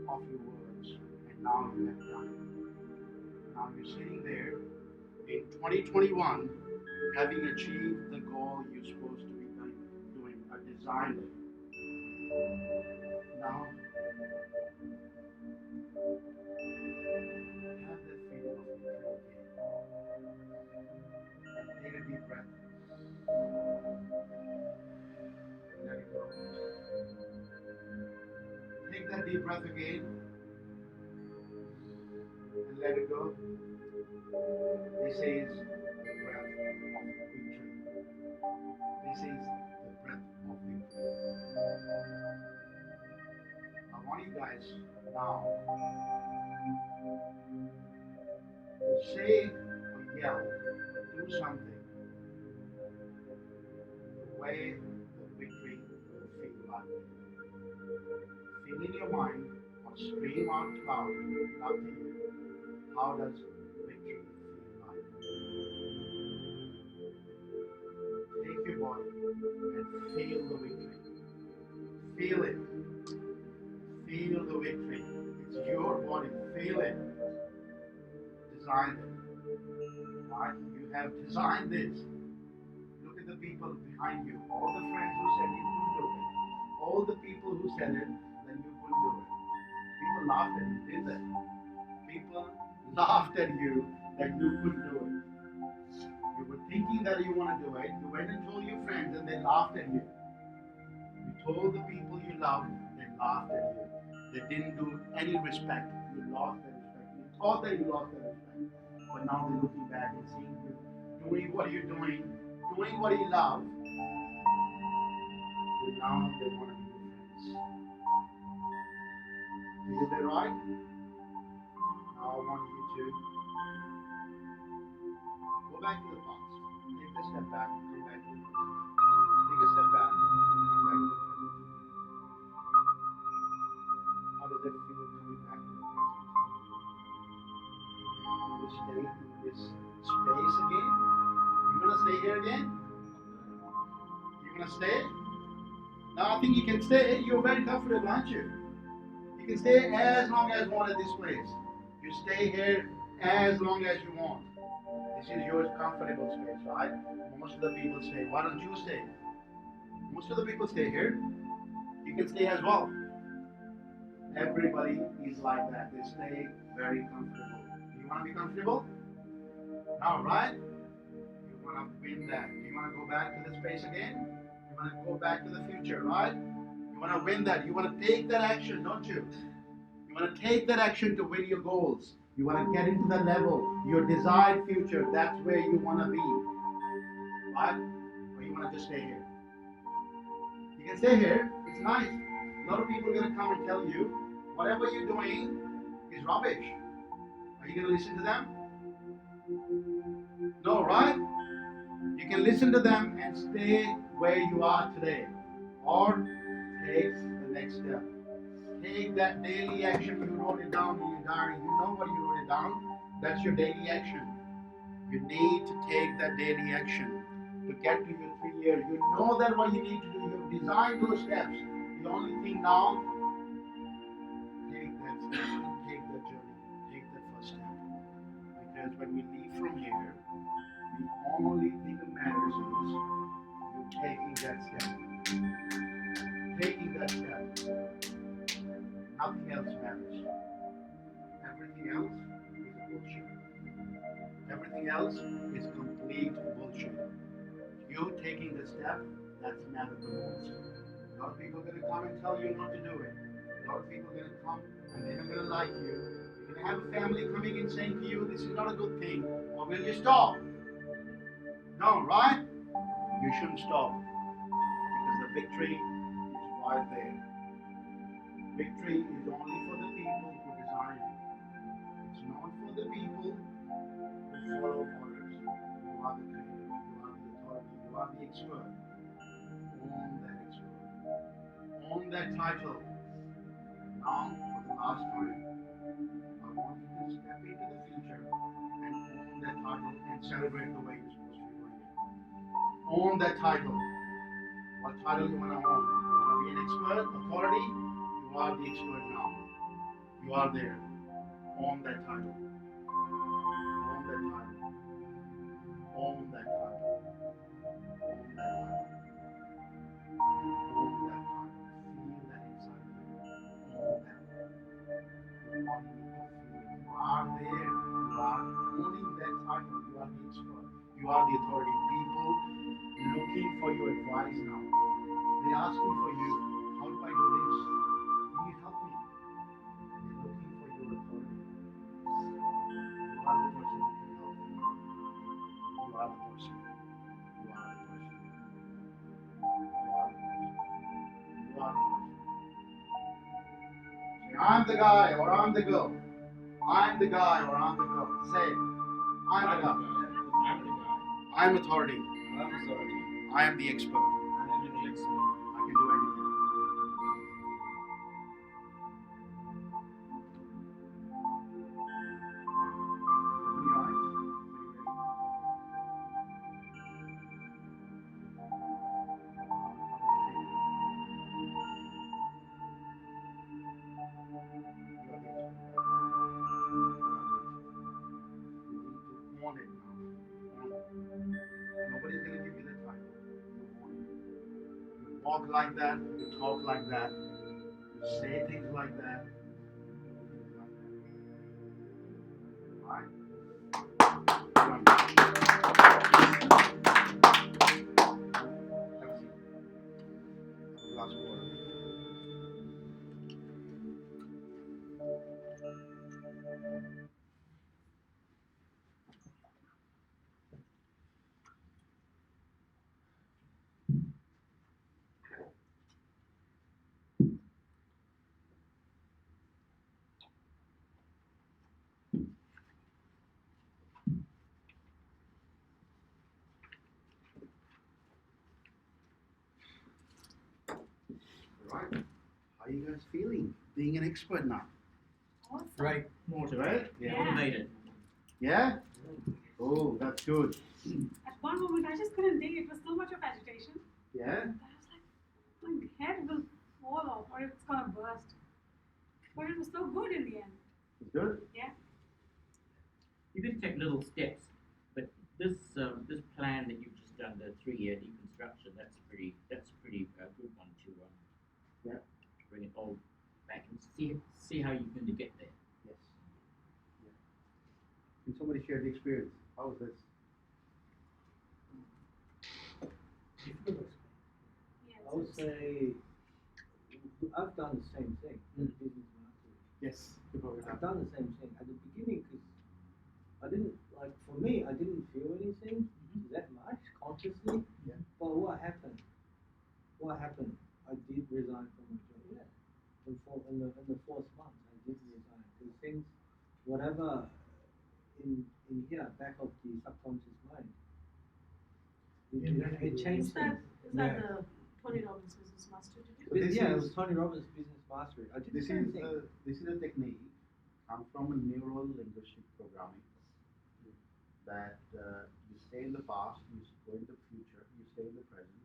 Speaker 1: of your words. And now you have done it. Now you're sitting there in 2021, having achieved the goal you're supposed to be doing, designed it. Now, have that feeling of victory again. Take a deep breath. Let it go. Take that deep breath again. And let it go. This is the breath of victory. This is the breath of victory. I want you guys now to say or yell or do something the way the victory will feel like. Feel in your mind or scream out loud, up to you. How does victory feel like? Take your body and feel the victory. Feel it. Feel the victory. It's your body. Feel it. designed it. Right? You have designed this. Look at the people behind you. All the friends who said you couldn't do it. All the people who said it that you couldn't do it. People laughed at you, did they? People laughed at you that you couldn't do it. You were thinking that you want to do it. You went and told your friends and they laughed at you. You told the people you loved, they laughed at you. They didn't do any respect. You lost their respect. You thought that you lost their respect. But now they're looking back and seeing you doing what you're doing what you love. And now they want to be your friends. Is that right? Now I want you to go back to the past. Take a step back and come back to the present. Take a step back and come back to the present. How does it feel coming back to the present? You will stay in this space again? You gonna stay here again? You gonna stay? Now I think you can stay. You're very comfortable, aren't you? You can stay as long as you want at this place. You stay here as long as you want. This is your comfortable space, right? Most of the people stay. Why don't you stay? Most of the people stay here. You can stay as well. Everybody is like that. They stay very comfortable. Do you want to be comfortable? No, right? You want to win that. You want to go back to the space again? You want to go back to the future, right? You want to win that. You want to take that action, don't you? You want to take that action to win your goals. You want to get into the level, your desired future. That's where you want to be. Right? Or you want to just stay here? You can stay here. It's nice. A lot of people are going to come and tell you whatever you're doing is rubbish. Are you going to listen to them? No, right? You can listen to them and stay where you are today. Or take the next step. Take that daily action. You wrote it down in your diary. You know what you wrote it down. That's your daily action. You need to take that daily action to get to your 3 years. You know that what you need to do. You've designed those steps. The only thing now, take that step. Take that journey. Take that first step. Because when we leave from here, the only thing that matters is you taking that step. Taking that step. Nothing else matters. Everything else is bullshit. Everything else is complete bullshit. You taking the step, that's matter the most. A lot of people are going to come and tell you not to do it. A lot of people are going to come and they're not going to like you. You're going to have a family coming and saying to you, this is not a good thing. Or will you stop? No, right? You shouldn't stop. Because the victory is right there. Victory is only for the people who design it. It's not for the people who follow orders. You are the creator, you are the authority, you are the expert. Own that expert. Own that title. Now, for the last time, I want you to step into the future and own that title and celebrate the way you're supposed to be doing it. Own that title. What title you want to own? You want to be an expert, authority? You are the expert now. You are there. Own that title. Own that title. Own that title. Own that title. Own that title. Feel that inside of you. Own that. You want to feel. You are there. You are owning that title. You are the expert. You are the authority. People looking for your advice now. They're asking for you. How do I do this? Can you help me? They're looking for your authority. You are the person who can help them. You are the person. You are the person. You are the person. You are the person. Say, I'm the guy or I'm the girl. I'm the guy or I'm the girl. Say, I'm the guy.
Speaker 6: I'm the guy.
Speaker 1: I'm authority.
Speaker 6: I'm authority.
Speaker 1: I am the expert.
Speaker 6: I'm the expert.
Speaker 1: I can do anything. Open your eyes. Are you ready? You are the expert. You are the expert. walk like that, you talk like that, you say things like that. Right? Have a seat. Have a glass of water. Right. How are you guys feeling? Being an expert now.
Speaker 3: Awesome.
Speaker 4: Right.
Speaker 1: Motivated?
Speaker 3: Yeah.
Speaker 6: Motivated.
Speaker 1: Yeah? Oh, that's good.
Speaker 3: At one moment, I just couldn't think. It was so much of agitation.
Speaker 1: Yeah?
Speaker 3: That I was like, my head will fall off or it's gonna burst. But it was so good in the end.
Speaker 1: It's good?
Speaker 3: Yeah.
Speaker 6: You can take little steps, but this plan that you've just done, the 3-year deconstruction, that's a pretty good one to
Speaker 1: Yeah.
Speaker 6: bring it all back and see how you're going to get there.
Speaker 1: Yes. Yeah. Can somebody share the experience? How was this?
Speaker 3: Yes.
Speaker 2: I would say I've done the same thing. Business marketing.
Speaker 1: Yes.
Speaker 2: I've done the same thing at the beginning because I didn't like. For me, I didn't feel anything that much consciously.
Speaker 1: Yeah.
Speaker 2: But what happened? I did resign from my job. Yeah. In the fourth month, I did resign because things, whatever in here, back of the subconscious mind, it changed
Speaker 5: Is that
Speaker 2: things.
Speaker 5: the Tony Robbins Business Master did you?
Speaker 1: So this
Speaker 2: Yeah, it
Speaker 1: is-
Speaker 2: was Tony Robbins Business Mastery. I did the
Speaker 1: This
Speaker 2: same
Speaker 1: is
Speaker 2: thing.
Speaker 1: a technique comes from a neural linguistic programming that you stay in the past, you go in the future, you stay in the present,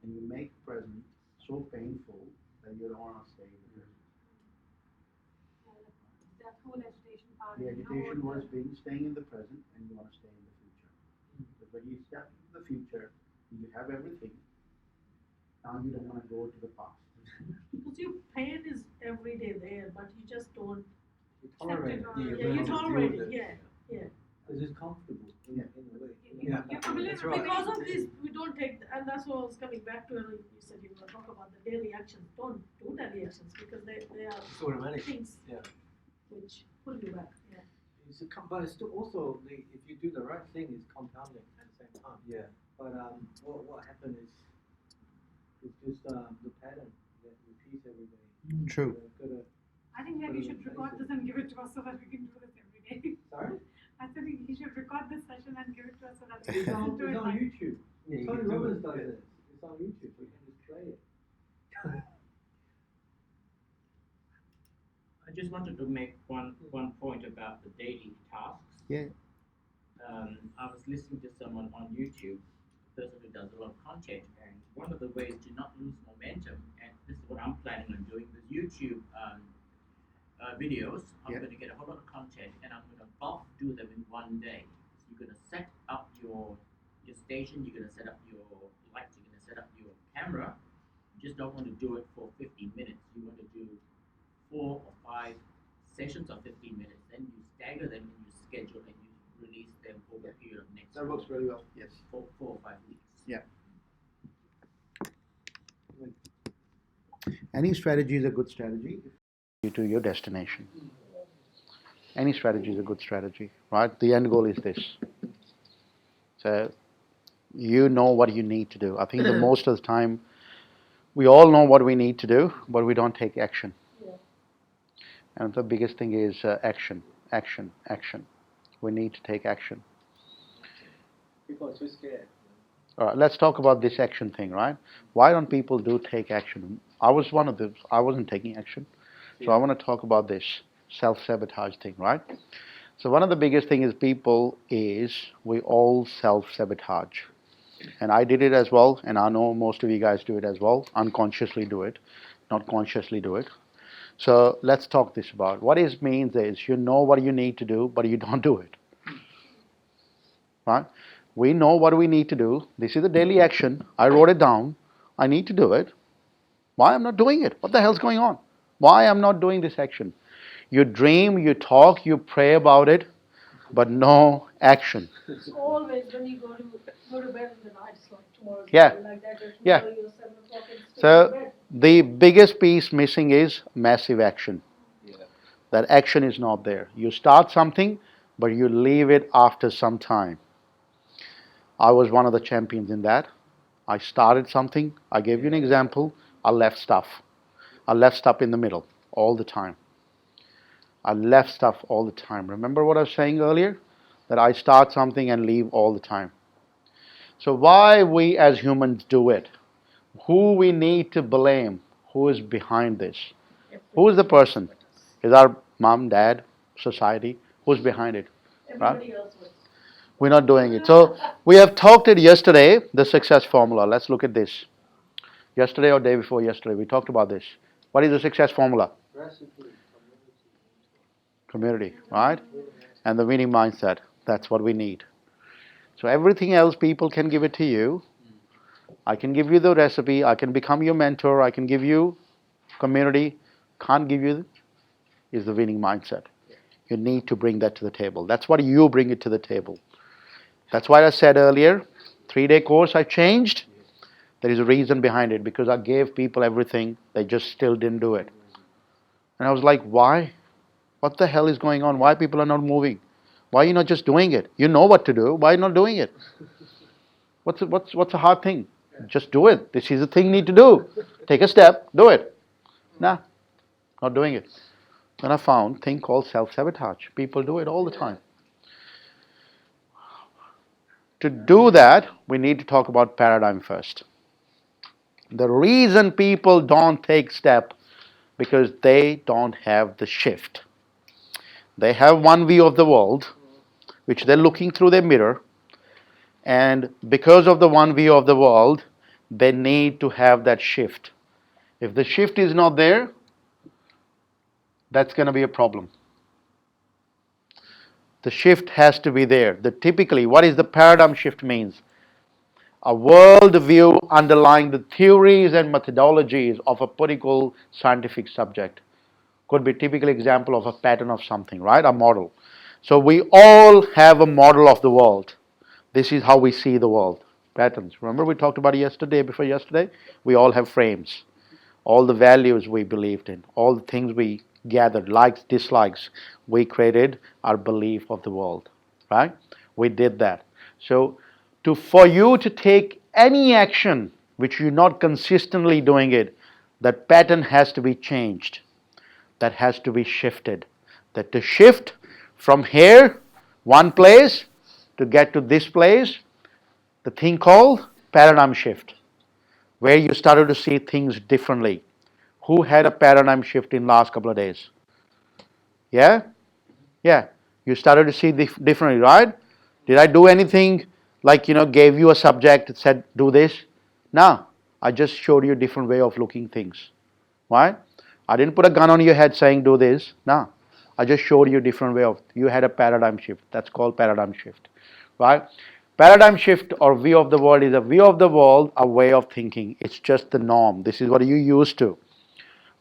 Speaker 1: and you make present so painful that you don't want to stay in the present.
Speaker 3: That whole agitation part.
Speaker 1: The
Speaker 3: you know,
Speaker 1: agitation
Speaker 3: what
Speaker 1: was being staying in the present, and you want to stay in the future. But when you step into the future, you have everything. Now you don't want to go to the past.
Speaker 5: Because your pain is every day there, but you just don't.
Speaker 2: You tolerate it.
Speaker 3: Accepted or-
Speaker 5: Yeah, you tolerate it. Yeah.
Speaker 2: Because it's comfortable in a way.
Speaker 3: Yeah. You're familiar
Speaker 4: That's
Speaker 3: with
Speaker 4: right.
Speaker 5: Because of this, we don't take, and that's what I was coming back to. And you said you were talk about the daily actions. Don't do daily actions because they are
Speaker 4: It's automatic.
Speaker 5: things
Speaker 4: Yeah.
Speaker 5: which pull you back. Yeah.
Speaker 2: But it's still also if you do the right thing, it's compounding at the same time.
Speaker 4: Yeah.
Speaker 2: But what happened is it's just the pattern that repeats every day.
Speaker 1: True.
Speaker 2: Gotta,
Speaker 3: I think maybe you should record this and give it to us so that we can do this every day.
Speaker 2: sorry?
Speaker 3: I said he should record this session and give it to us so that we
Speaker 2: It's
Speaker 3: can
Speaker 2: on,
Speaker 3: do it.
Speaker 2: it's on
Speaker 3: Like,
Speaker 2: YouTube.
Speaker 4: Yeah, you
Speaker 2: Tony
Speaker 4: can do
Speaker 2: Robbins
Speaker 4: it.
Speaker 2: does
Speaker 4: Yeah.
Speaker 2: it. It's on YouTube, so you can just play it.
Speaker 6: I just wanted to make one point about the daily tasks.
Speaker 1: Yeah.
Speaker 6: I was listening to someone on YouTube, a person who does a lot of content, and one of the ways to not lose momentum, and this is what I'm planning on doing with YouTube videos. I'm
Speaker 1: Yeah.
Speaker 6: going to get a whole lot of content, and I'm going to bulk do them in one day. So you're going to set up your station, you're going to set up your lights, you're going to set up your camera. You just don't want to do it for 15 minutes. You want to do 4 or 5 sessions of 15 minutes. Then you stagger them and you schedule and you release them over a period of next
Speaker 1: That works very well. Yes.
Speaker 6: 4 or 5 weeks.
Speaker 1: Yeah. Any strategy is a good strategy to your destination. Any strategy is a good strategy, right? The end goal is this. So you know what you need to do. I think the most of the time we all know what we need to do, but we don't take action.
Speaker 5: Yeah.
Speaker 1: And the biggest thing is action. We need to take action.
Speaker 2: People are too scared.
Speaker 1: All right, let's talk about this action thing, right? Why don't people take action? I was one of those. I wasn't taking action. So I want to talk about this self-sabotage thing, right? So one of the biggest thing is we all self-sabotage. And I did it as well, and I know most of you guys do it as well. Unconsciously do it, not consciously do it. So let's talk this about. What it means is you know what you need to do, but you don't do it. Right? We know what we need to do. This is a daily action. I wrote it down. I need to do it. Why I'm not doing it? What the hell's going on? Why I'm not doing this action? You dream, you talk, you pray about it, but no action.
Speaker 5: It's always when you go to bed in the night, it's like tomorrow's
Speaker 1: Yeah.
Speaker 5: gonna be like that. There's
Speaker 1: Yeah.
Speaker 5: tomorrow you're 7 o'clock and still in
Speaker 1: So
Speaker 5: bed.
Speaker 1: the biggest piece missing is massive action. That action is not there. You start something, but you leave it after some time. I was one of the champions in that. I started something. I gave you an example. I left stuff. I left stuff in the middle all the time. I left stuff all the time. Remember what I was saying earlier? That I start something and leave all the time. So why we as humans do it? Who we need to blame? Who is behind this? Who is the person? Is our mom, dad, society? Who's behind it?
Speaker 5: Everybody else was.
Speaker 1: We're not doing it. So we have talked it yesterday, the success formula. Let's look at this. Yesterday or day before yesterday, we talked about this. What is the success formula? Community, right? And the winning mindset. That's what we need. So everything else, people can give it to you. I can give you the recipe. I can become your mentor. I can give you community. Can't give you is the winning mindset. You need to bring that to the table. That's what you bring it to the table. That's why I said earlier, 3-day course I changed. There is a reason behind it because I gave people everything. They just still didn't do it. And I was like, why? What the hell is going on? Why people are not moving? Why are you not just doing it? You know what to do. Why are you not doing it? What's a hard thing? Just do it. This is the thing you need to do. Take a step. Do it. Nah, not doing it. Then I found a thing called self-sabotage. People do it all the time. To do that, we need to talk about paradigm first. The reason people don't take step because they don't have the shift. They have one view of the world, which they're looking through their mirror, and because of the one view of the world, they need to have that shift. If the shift is not there, that's going to be a problem. The shift has to be there. Typically, what is the paradigm shift means? A world view underlying the theories and methodologies of a particular scientific subject. Could be a typical example of a pattern of something, right? A model. So we all have a model of the world. This is how we see the world. Patterns. Remember we talked about it yesterday, before yesterday? We all have frames. All the values we believed in, all the things we gathered, likes, dislikes, we created our belief of the world, right? We did that. So for you to take any action which you're not consistently doing it, that pattern has to be changed. That has to be shifted. That to shift from here, one place, to get to this place, the thing called paradigm shift, where you started to see things differently. Who had a paradigm shift in last couple of days? Yeah? Yeah. You started to see differently, right? Did I do anything like, gave you a subject, said, do this? No. I just showed you a different way of looking things. Right? I didn't put a gun on your head saying, do this. No. I just showed you a different way of, you had a paradigm shift. That's called paradigm shift. Right? Paradigm shift or view of the world is a view of the world, a way of thinking. It's just the norm. This is what you used to.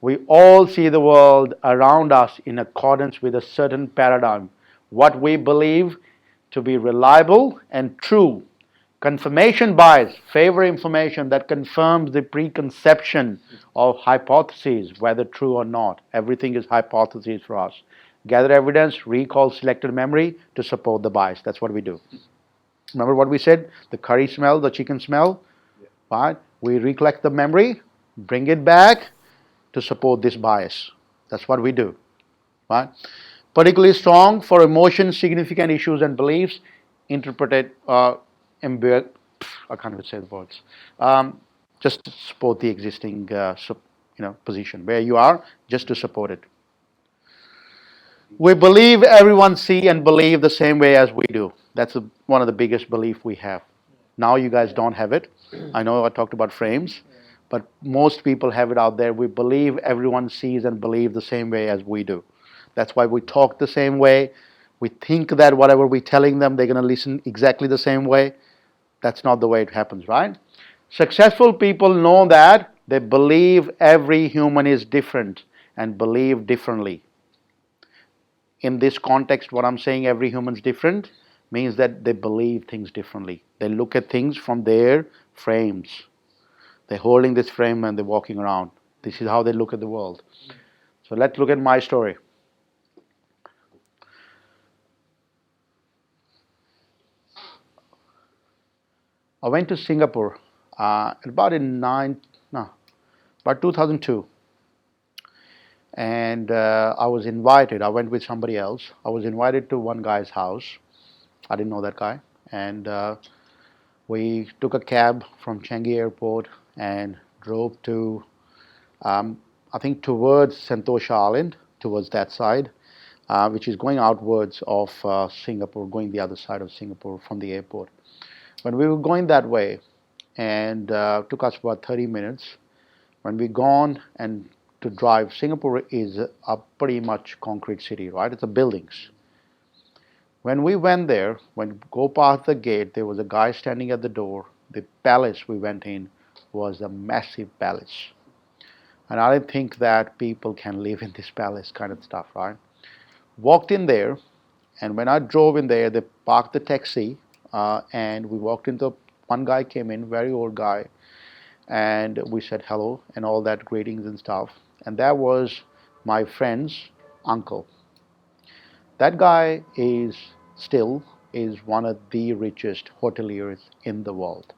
Speaker 1: We all see the world around us in accordance with a certain paradigm. What we believe to be reliable and true. Confirmation bias, favor information that confirms the preconception of hypotheses, whether true or not. Everything is hypotheses for us. Gather evidence, recall selected memory to support the bias. That's what we do. Remember what we said? The curry smell, the chicken smell? Right? We recollect the memory, bring it back to support this bias. That's what we do. Right? Particularly strong for emotions, significant issues and beliefs, interpreted, I can't even say the words. Just to support the existing position where you are, just to support it. We believe everyone see and believe the same way as we do. That's one of the biggest beliefs we have. Now you guys don't have it. I know I talked about frames, but most people have it out there. We believe everyone sees and believes the same way as we do. That's why we talk the same way. We think that whatever we're telling them, they're going to listen exactly the same way. That's not the way it happens, right? Successful people know that they believe every human is different and believe differently. In this context, what I'm saying, every human's different, means that they believe things differently. They look at things from their frames. They're holding this frame and they're walking around. This is how they look at the world. So let's look at my story. I went to Singapore about 2002, and I was invited. I went with somebody else. I was invited to one guy's house. I didn't know that guy, and we took a cab from Changi Airport and drove to, I think, towards Sentosa Island, towards that side, which is going outwards of Singapore, going the other side of Singapore from the airport. When we were going that way, and took us about 30 minutes. When we gone and to drive, Singapore is a pretty much concrete city, right? It's a buildings. When we went there, when we go past the gate, there was a guy standing at the door. The palace we went in was a massive palace. And I didn't think that people can live in this palace kind of stuff, right? Walked in there, and when I drove in there, they parked the taxi, and we walked into, one guy came in, very old guy, and we said hello and all that, greetings and stuff. And that was my friend's uncle. That guy is one of the richest hoteliers in the world.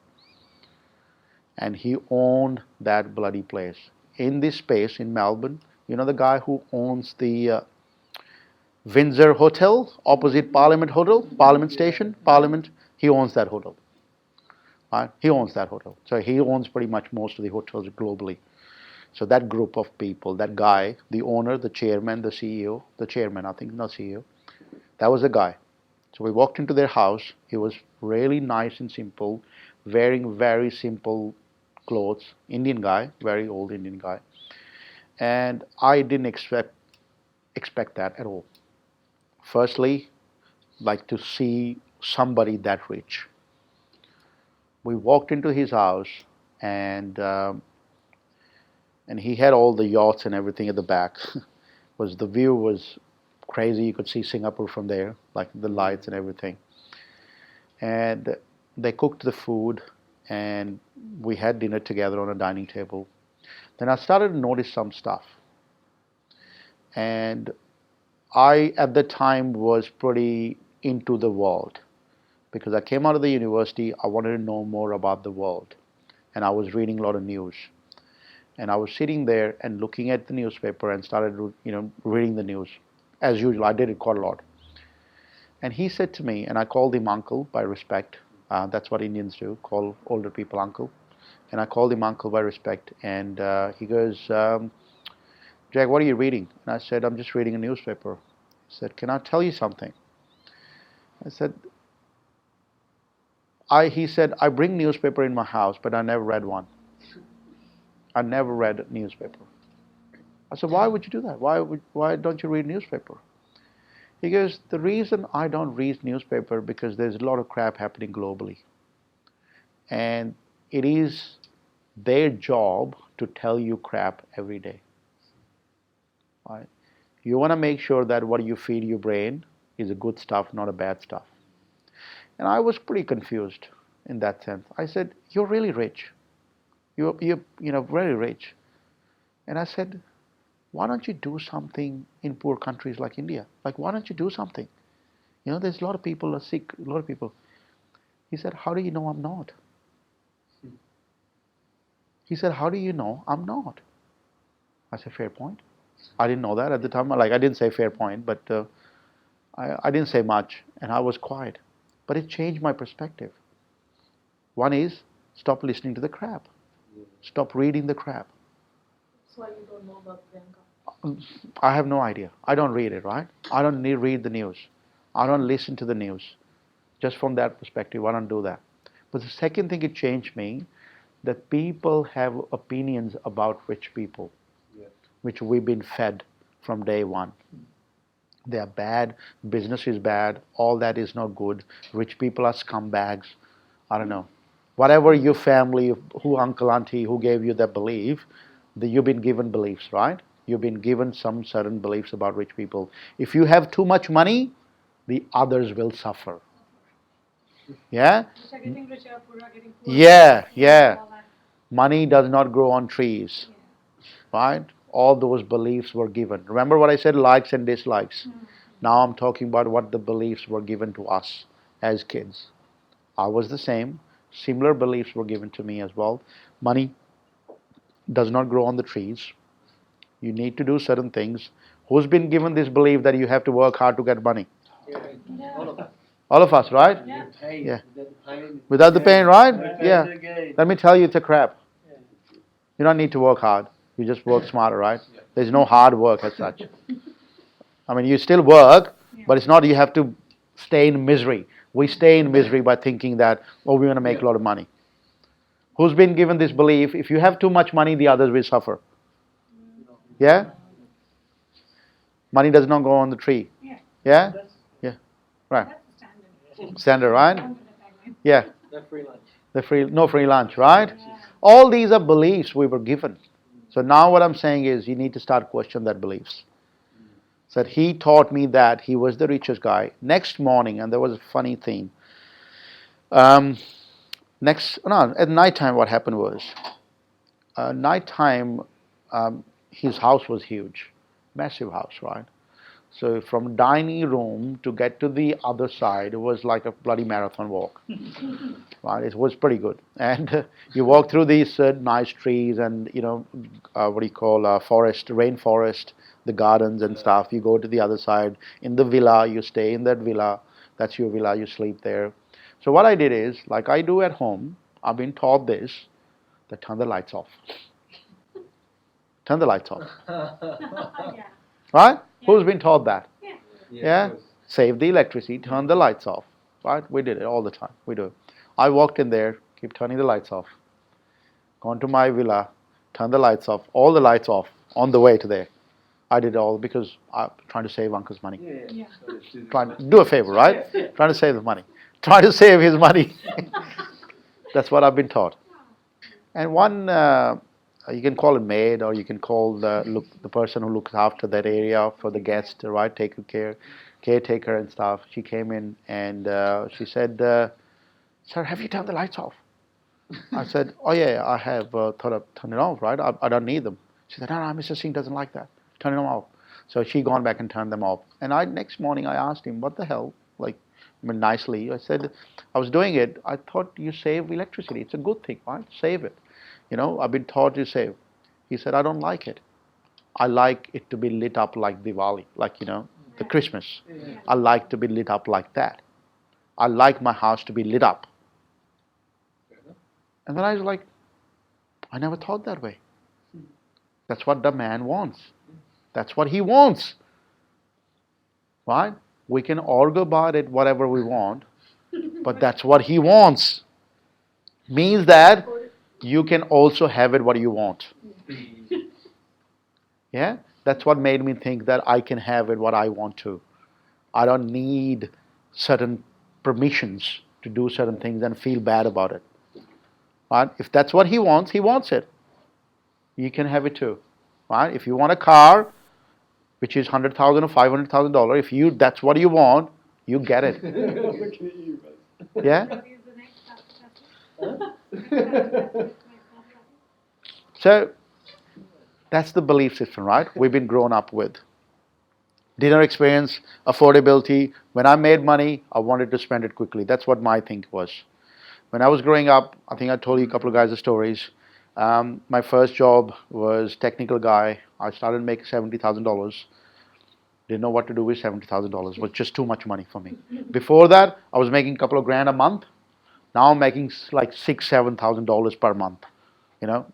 Speaker 1: And he owned that bloody place. In this space in Melbourne, you know the guy who owns the Windsor Hotel, opposite Parliament Hotel, Parliament Station, Parliament, he owns that hotel. Right? He owns that hotel. So he owns pretty much most of the hotels globally. So that group of people, that guy, the owner, the chairman, the CEO, the chairman, I think, not CEO, that was the guy. So we walked into their house. He was really nice and simple, wearing very simple clothes. Indian guy, very old Indian guy. And I didn't expect that at all. Firstly, like to see somebody that rich. We walked into his house, and he had all the yachts and everything at the back. The view was crazy. You could see Singapore from there, like the lights and everything. And they cooked the food, and we had dinner together on a dining table. Then I started to notice some stuff, and I, at the time, was pretty into the world because I came out of the university. I wanted to know more about the world, and I was reading a lot of news. And I was sitting there and looking at the newspaper and started, reading the news. As usual, I did it quite a lot. And he said to me, and I called him uncle by respect. That's what Indians do, call older people uncle. And I called him uncle by respect. And he goes, Jack, what are you reading? And I said, I'm just reading a newspaper. He said, can I tell you something? I said, he said, I bring newspaper in my house, but I never read one. I never read a newspaper. I said, why would you do that? Why don't you read newspaper? He goes, the reason I don't read newspaper because there's a lot of crap happening globally. And it is their job to tell you crap every day. Right? You want to make sure that what you feed your brain is a good stuff, not a bad stuff. And I was pretty confused in that sense. I said, you're really rich. You're very rich. And I said, why don't you do something in poor countries like India? Like, why don't you do something? There's a lot of people are sick, a lot of people. He said, how do you know I'm not? He said, how do you know I'm not? I said, fair point. I didn't know that at the time. I didn't say fair point, but I didn't say much, and I was quiet. But it changed my perspective. One is, stop listening to the crap. Stop reading the crap.
Speaker 5: That's why you don't know about Priyanka.
Speaker 1: I have no idea. I don't read it, right? I don't read the news. I don't listen to the news. Just from that perspective, I don't do that. But the second thing it changed me, that people have opinions about rich people, which we've been fed from day one. They are bad, business is bad, all that is not good, rich people are scumbags. I don't know. Whatever your family, who uncle, auntie, who gave you that belief, you've been given beliefs, right? You've been given some certain beliefs about rich people. If you have too much money, the others will suffer. Yeah?
Speaker 3: Rich are getting richer, poor are getting poorer.
Speaker 1: Yeah.
Speaker 3: All that.
Speaker 1: Money does not grow on trees, right? All those beliefs were given. Remember what I said, likes and dislikes. Now I'm talking about what the beliefs were given to us as kids. I was the same. Similar beliefs were given to me as well. Money does not grow on the trees. You need to do certain things. Who's been given this belief that you have to work hard to get money?
Speaker 2: All of us.
Speaker 1: All of us, right?
Speaker 3: Yeah.
Speaker 2: Pain.
Speaker 1: Yeah.
Speaker 2: The pain.
Speaker 1: Without the pain, right?
Speaker 2: Pain
Speaker 1: Yeah.
Speaker 2: again.
Speaker 1: Let me tell you, it's a crap. You don't need to work hard. You just work smarter, right? There's no hard work as such. I mean, you still work, but it's not you have to stay in misery. We stay in misery by thinking that, oh, we're going to make a lot of money. Who's been given this belief? If you have too much money, the others will suffer. Yeah? Money does not grow on the tree.
Speaker 3: Yeah.
Speaker 1: Yeah? Yeah. Right.
Speaker 3: That's the standard.
Speaker 1: Standard, right?
Speaker 3: Under the tagline.
Speaker 1: Yeah.
Speaker 2: No free lunch.
Speaker 1: No free lunch, right?
Speaker 3: Yeah.
Speaker 1: All these are beliefs we were given. So now what I'm saying is you need to start questioning that beliefs. Said he taught me that he was the richest guy. Next morning, and there was a funny thing. At nighttime what happened was, nighttime, his house was huge. Massive house, right? So from dining room to get to the other side, it was like a bloody marathon walk. Right? It was pretty good. And you walk through these nice trees and, forest, rainforest, the gardens and stuff. You go to the other side. In the villa, you stay in that villa. That's your villa, you sleep there. So what I did is, like I do at home, I've been taught this, that turn the lights off. Turn the lights off.
Speaker 3: Yeah.
Speaker 1: Right? Who's been taught that?
Speaker 3: Yeah.
Speaker 1: Yeah? Save the electricity, turn the lights off. Right? We did it all the time. We do it. I walked in there, keep turning the lights off. Gone to my villa, turn the lights off, all the lights off on the way to there. I did it all because I'm trying to save uncle's money.
Speaker 3: Yeah.
Speaker 1: Trying to do a favor, right? Trying to save the money. Trying to save his money. That's what I've been taught. And one, you can call a maid or you can call the person who looks after that area for the guest, right? Caretaker and stuff. She came in and she said, "Sir, have you turned the lights off?" I said, "Oh yeah, I have. Thought I'd turn it off, right? I don't need them." She said, "No, Mr. Singh doesn't like that. Turn them off." So she gone back and turned them off. And next morning I asked him, "What the hell?" Nicely. I said, "I was doing it. I thought you save electricity. It's a good thing, right? Save it. I've been taught to save." He said, "I don't like it. I like it to be lit up like Diwali, the Christmas. I like to be lit up like that. I like my house to be lit up." And then I was like, I never thought that way. That's what the man wants. That's what he wants. Right? We can argue about it whatever we want, but that's what he wants. Means that you can also have it what you want. Yeah? That's what made me think that I can have it what I want to. I don't need certain permissions to do certain things and feel bad about it. Right? If that's what he wants it. You can have it too. Right? If you want a car, which is $100,000 or $500,000, that's what you want, you get it.
Speaker 2: Look at you, man.
Speaker 1: Yeah?
Speaker 3: Is the next step.
Speaker 1: So that's the belief system, right? We've been grown up with. Dinner experience, affordability. When I made money, I wanted to spend it quickly. That's what my think was. When I was growing up, I think I told you a couple of guys the stories. My first job was technical guy. I started making $70,000. Didn't know what to do with $70,000. It was just too much money for me. Before that, I was making a couple of grand a month. Now I'm making like $6,000, $7,000 per month.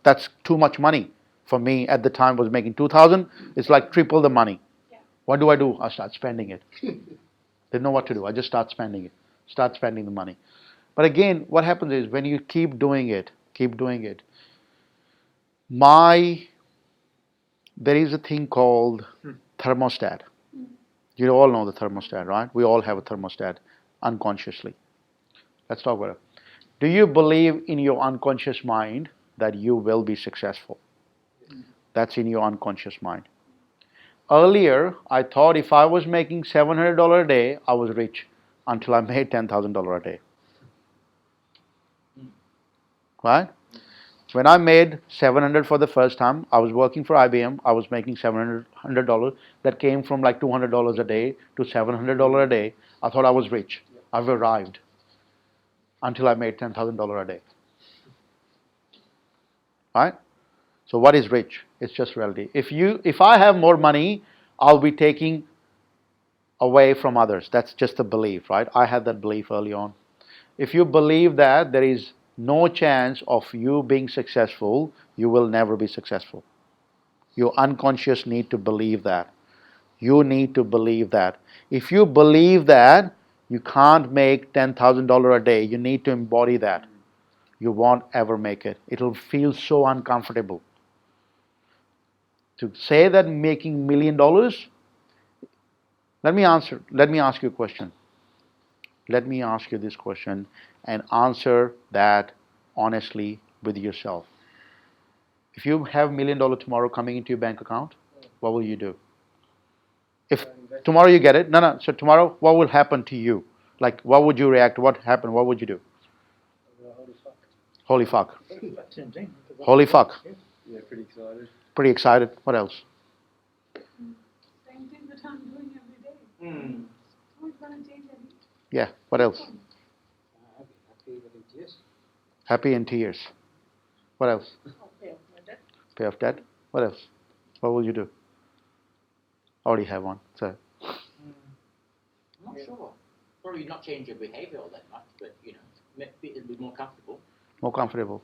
Speaker 1: That's too much money for me. At the time, was making $2,000. It's like triple the money.
Speaker 3: Yeah.
Speaker 1: What do? I start spending it. Didn't know what to do. I just start spending it. Start spending the money. But again, what happens is when you keep doing it, there is a thing called thermostat. You all know the thermostat, right? We all have a thermostat unconsciously. Let's talk about it. Do you believe in your unconscious mind that you will be successful? That's in your unconscious mind. Earlier, I thought if I was making $700 a day, I was rich until I made $10,000 a day. Right? When I made 700 for the first time, I was working for IBM. I was making $700. That came from like $200 a day to $700 a day. I thought I was rich. I've arrived until I made $10,000 a day. Right? So what is rich? It's just reality. If I have more money, I'll be taking away from others. That's just a belief, right? I had that belief early on. If you believe that there is no chance of you being successful, you will never be successful. Your unconscious need to believe that. You need to believe that. If you believe that you can't make $10,000 a day, you need to embody that. You won't ever make it. It'll feel so uncomfortable. To say that making $1 million, let me ask you a question. Let me ask you this question and answer that honestly with yourself. If you have $1 million tomorrow coming into your bank account, what will you do? If tomorrow you get it, so tomorrow, what will happen to you? Like, what would you react? What happened? What would you do? Holy fuck. Holy fuck.
Speaker 4: Yeah, pretty excited.
Speaker 1: Pretty excited. What else?
Speaker 3: Same thing that I'm doing every day.
Speaker 4: Mm.
Speaker 3: Who's gonna change everything?
Speaker 1: Yeah, what else?
Speaker 2: Happy with it, yes.
Speaker 1: Happy and tears. What else?
Speaker 5: Okay, my debt.
Speaker 1: Pay off debt. What else? What will you do? Already have one. So
Speaker 6: I'm not sure. Probably not change your behavior all that much, but it'll be more comfortable.
Speaker 1: more comfortable.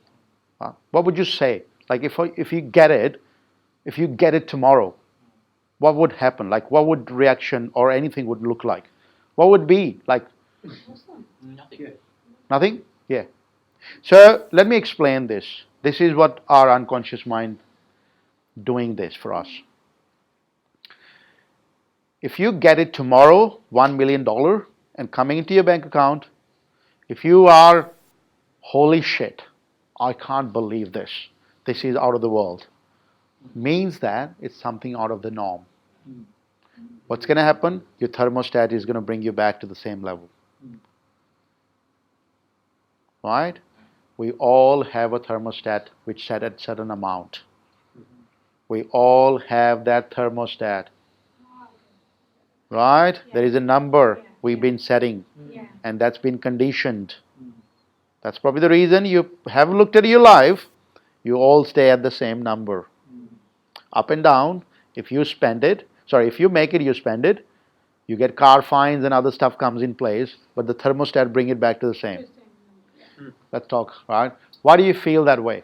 Speaker 1: What would you say? Like if you get it tomorrow, what would happen? Like what would reaction or anything would look like? What would be like?
Speaker 6: Nothing.
Speaker 4: Yeah.
Speaker 1: Nothing? Yeah. So let me explain this. This is what our unconscious mind doing this for us. If you get it tomorrow, $1 million, and coming into your bank account, if you are, holy shit, I can't believe this. This is out of the world. Means that it's something out of the norm. What's going to happen? Your thermostat is going to bring you back to the same level. Right? We all have a thermostat which set at certain amount. We all have that thermostat. Right?
Speaker 3: Yeah.
Speaker 1: There is a number
Speaker 3: Yeah.
Speaker 1: we've been setting,
Speaker 3: Yeah.
Speaker 1: and that's been conditioned. That's probably the reason you have looked at your life. You all stay at the same number. Up and down. If you make it, you spend it. You get car fines and other stuff comes in place, but the thermostat bring it back to the same. Let's talk, right? Why do you feel that way?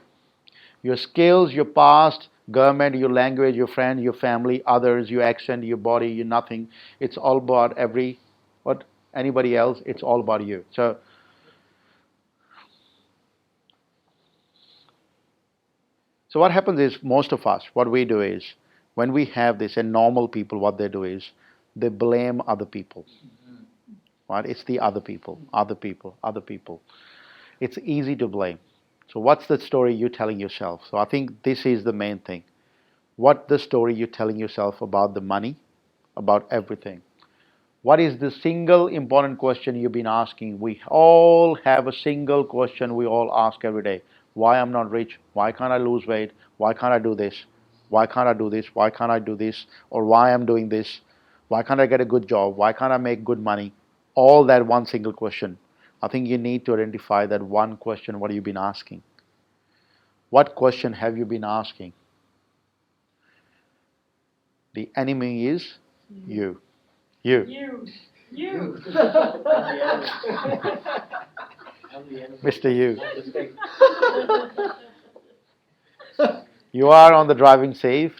Speaker 1: Your skills, your past, government, your language, your friend, your family, others, your accent, your body, your nothing. It's all about anybody else, it's all about you. So what happens is, most of us, what we do is, when we have this, and normal people, what they do is, they blame other people. Right? It's the other people. It's easy to blame. So what's the story you're telling yourself? So I think this is the main thing. What the story you're telling yourself about the money, about everything. What is the single important question you've been asking? We all have a single question we all ask every day. Why I'm not rich? Why can't I lose weight? Why can't I do this? Why can't I do this? Why can't I do this? Or why I'm doing this? Why can't I get a good job? Why can't I make good money? All that one single question. I think you need to identify that one question. What have you been asking? What question have you been asking? The enemy is you. You. Mr. You. You are on the driving safe.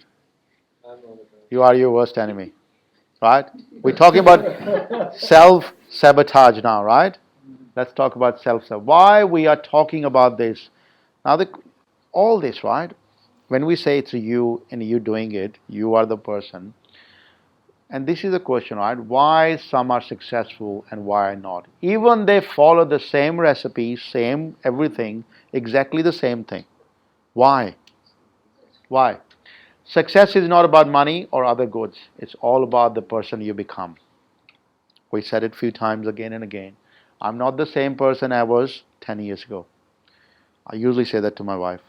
Speaker 1: You are your worst enemy. Right? We're talking about self-sabotage now, right? Let's talk about self-sabotage. Why we are talking about this? Now, all this, right? When we say it's you and you doing it, you are the person. And this is the question, right? Why some are successful and why are not? Even they follow the same recipe, same everything, exactly the same thing. Why? Why? Success is not about money or other goods. It's all about the person you become. We said it a few times again and again. I'm not the same person I was 10 years ago. I usually say that to my wife.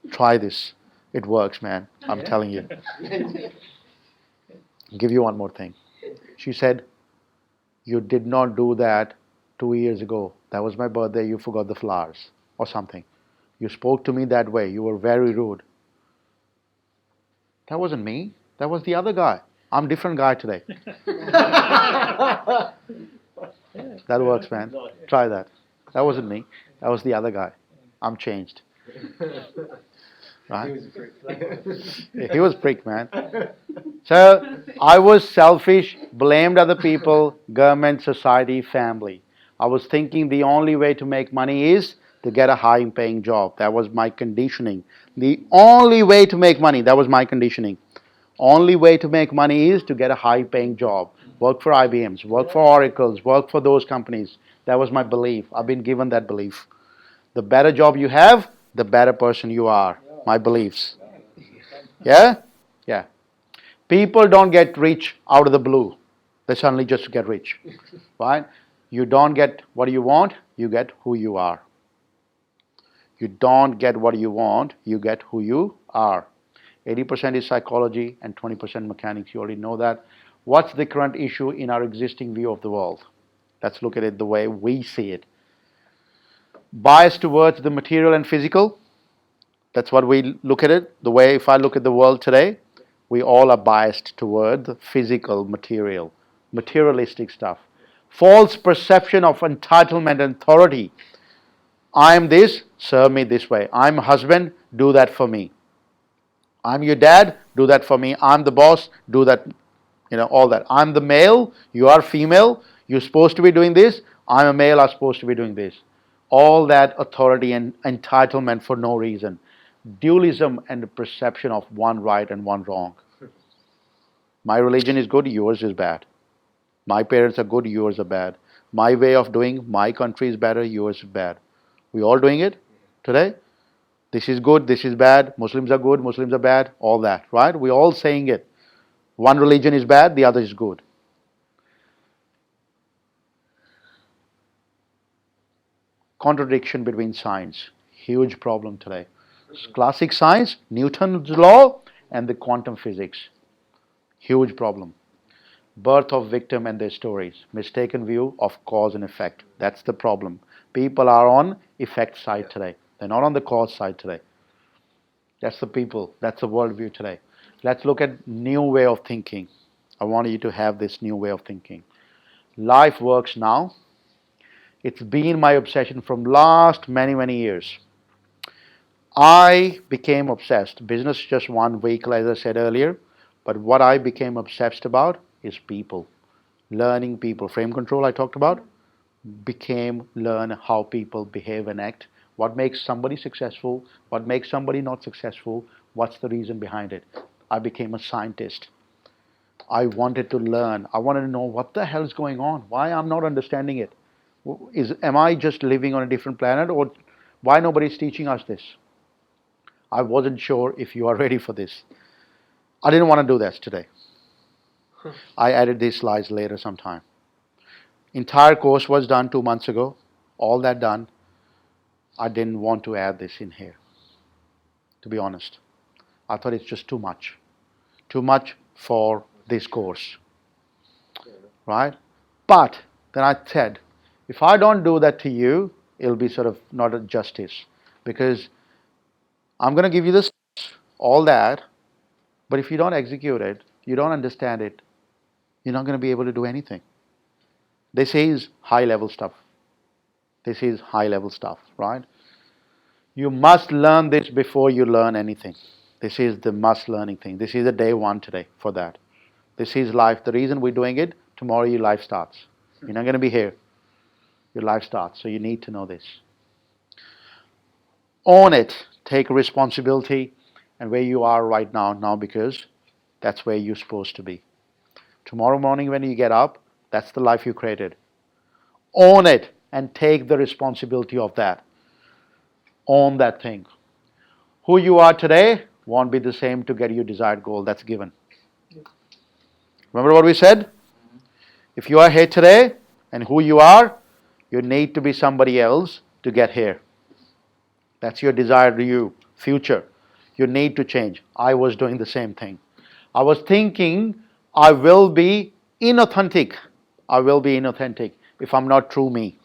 Speaker 1: Try this. It works, man. I'm telling you. I'll give you one more thing. She said, you did not do that 2 years ago. That was my birthday. You forgot the flowers or something. You spoke to me that way. You were very rude. That wasn't me. That was the other guy. I'm a different guy today. That works, man. Try that. That wasn't me. That was the other guy. I'm changed. Right? He was a prick, man. So I was selfish, blamed other people, government, society, family. I was thinking the only way to make money is to get a high paying job. That was my conditioning. The only way to make money, that was my conditioning. Only way to make money is to get a high paying job. Work for IBMs, work for Oracles, work for those companies. That was my belief. I've been given that belief. The better job you have, the better person you are. My beliefs. Yeah? Yeah. People don't get rich out of the blue. They suddenly just get rich. Right? You don't get what you want, you get who you are. You don't get what you want, you get who you are. 80% is psychology and 20% mechanics. You already know that. What's the current issue in our existing view of the world? Let's look at it the way we see it. Bias towards the material and physical. That's what we look at it. The way if I look at the world today, we all are biased toward the physical, material, materialistic stuff. False perception of entitlement and authority. I'm this, serve me this way. I'm a husband, do that for me. I'm your dad, do that for me. I'm the boss, do that, all that. I'm the male, you are female, you're supposed to be doing this. I'm a male, I'm supposed to be doing this. All that authority and entitlement for no reason. Dualism and the perception of one right and one wrong. My religion is good, yours is bad. My parents are good, yours are bad. My way of doing, my country is better, yours is bad. We all doing it today? This is good, this is bad, Muslims are good, Muslims are bad, all that, right? We're all saying it. One religion is bad, the other is good. Contradiction between science, huge problem today. Classic science, Newton's law, and the quantum physics, huge problem. Birth of victim and their stories, mistaken view of cause and effect. That's the problem. People are on effect side today. They're not on the cause side today. That's the people. That's the worldview today. Let's look at new way of thinking. I want you to have this new way of thinking. Life works now. It's been my obsession from last many, many years. I became obsessed. Business is just one vehicle, as I said earlier. But what I became obsessed about is people. Learning people. Frame control I talked about. Learn how people behave and act. What makes somebody successful? What makes somebody not successful? What's the reason behind it? I became a scientist. I wanted to learn. I wanted to know what the hell is going on. Why I'm not understanding it. Am I just living on a different planet, or why nobody's teaching us this? I wasn't sure if you are ready for this. I didn't want to do this today. I added these slides later sometime. Entire course was done 2 months ago. All that done. I didn't want to add this in here, to be honest. I thought it's just too much. Too much for this course. Right? But then I said, if I don't do that to you, it'll be sort of not a justice. Because I'm going to give you this, all that, but if you don't execute it, you don't understand it, you're not going to be able to do anything. This is high level stuff. This is high level stuff, right? You must learn this before you learn anything. This is the must learning thing. This is the day one today for that. This is life. The reason we're doing it, tomorrow your life starts. You're not going to be here. Your life starts. So you need to know this. Own it. Take responsibility and where you are right now because that's where you're supposed to be. Tomorrow morning when you get up, that's the life you created. Own it and take the responsibility of that. Own that thing. Who you are today won't be the same to get your desired goal. That's given. Remember what we said? If you are here today and who you are, you need to be somebody else to get here. That's your desired you, future. You need to change. I was doing the same thing. I was thinking I will be inauthentic. I will be inauthentic if I'm not true me.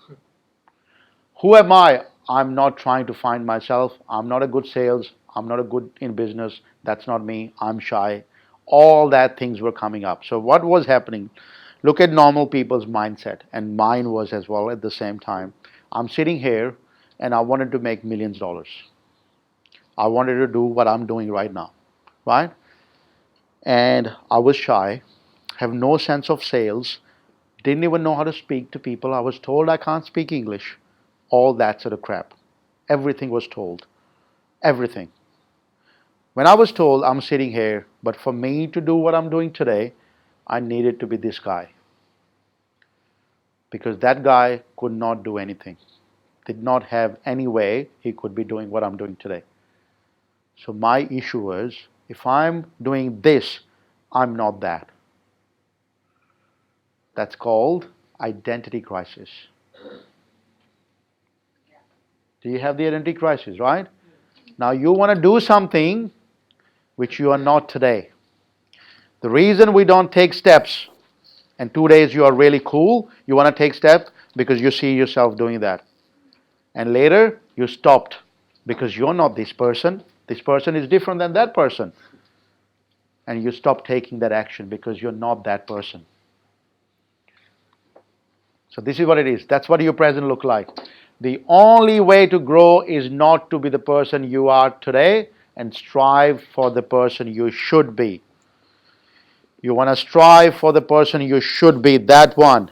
Speaker 1: Who am I? I'm not trying to find myself. I'm not a good sales. I'm not a good in business. That's not me. I'm shy. All that things were coming up. So what was happening? Look at normal people's mindset, and mine was as well at the same time. I'm sitting here and I wanted to make millions of dollars. I wanted to do what I'm doing right now, right? And I was shy, have no sense of sales, didn't even know how to speak to people. I was told I can't speak English. All that sort of crap. Everything was told. Everything. When I was told I'm sitting here, but for me to do what I'm doing today, I needed to be this guy. Because that guy could not do anything. Did not have any way he could be doing what I'm doing today. So my issue was, if I'm doing this, I'm not that. That's called identity crisis. Do you have the identity crisis, right? Now you want to do something which you are not today. The reason we don't take steps, and 2 days you are really cool, you want to take steps because you see yourself doing that. And later you stopped because you're not this person. This person is different than that person. And you stop taking that action because you're not that person. So this is what it is. That's what your present look like. The only way to grow is not to be the person you are today and strive for the person you should be. You want to strive for the person you should be, that one.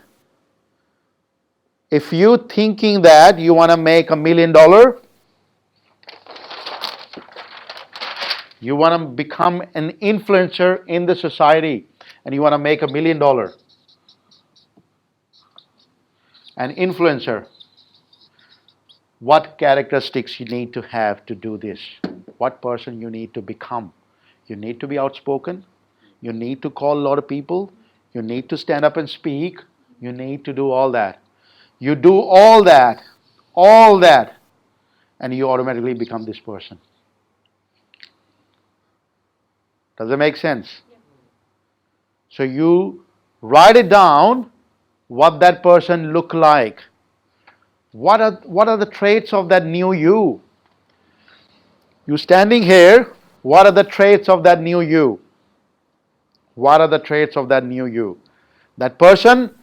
Speaker 1: If you're thinking that you want to make $1 million, you want to become an influencer in the society and you want to make $1 million. An influencer. What characteristics you need to have to do this? What person you need to become? You need to be outspoken. You need to call a lot of people. You need to stand up and speak. You need to do all that. You do all that, and you automatically become this person. Does that make sense? So you write it down, what that person look like. What are the traits of that new you? You standing here, what are the traits of that new you? What are the traits of that new you? That person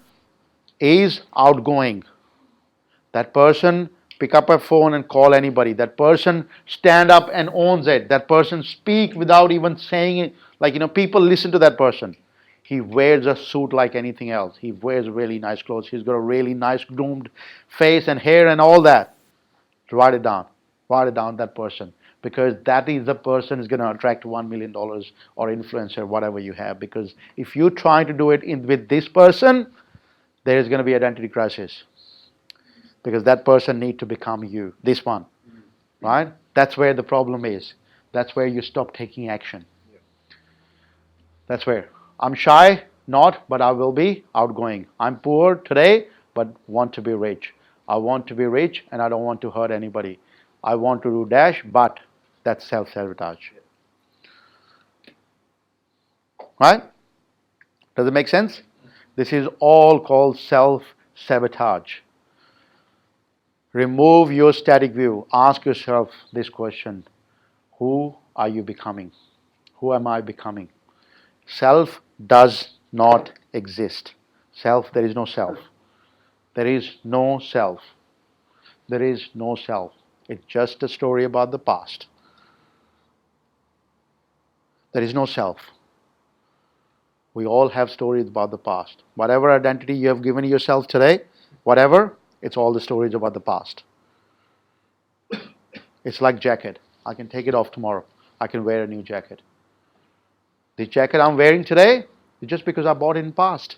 Speaker 1: is outgoing. That person pick up a phone and call anybody. That person stand up and owns it. That person speak without even saying it. Like, people listen to that person. He wears a suit like anything else. He wears really nice clothes. He's got a really nice groomed face and hair and all that. Write it down. Write it down, that person. Because that is the person who's going to attract $1 million or influencer, whatever you have. Because if you try to do it with this person, there is going to be identity crisis. Because that person needs to become you, this one. Right? That's where the problem is. That's where you stop taking action. That's where. I'm shy, not, but I will be outgoing. I'm poor today, but want to be rich. I want to be rich and I don't want to hurt anybody. I want to do dash, but that's self-sabotage. Right? Does it make sense? This is all called self-sabotage. Remove your static view. Ask yourself this question. Who are you becoming? Who am I becoming? Self does not exist. Self, there is no self. There is no self. There is no self. It's just a story about the past. There is no self. We all have stories about the past. Whatever identity you have given yourself today, whatever, it's all the stories about the past. It's like jacket. I can take it off tomorrow. I can wear a new jacket. The jacket I'm wearing today, It's just because I bought it in past.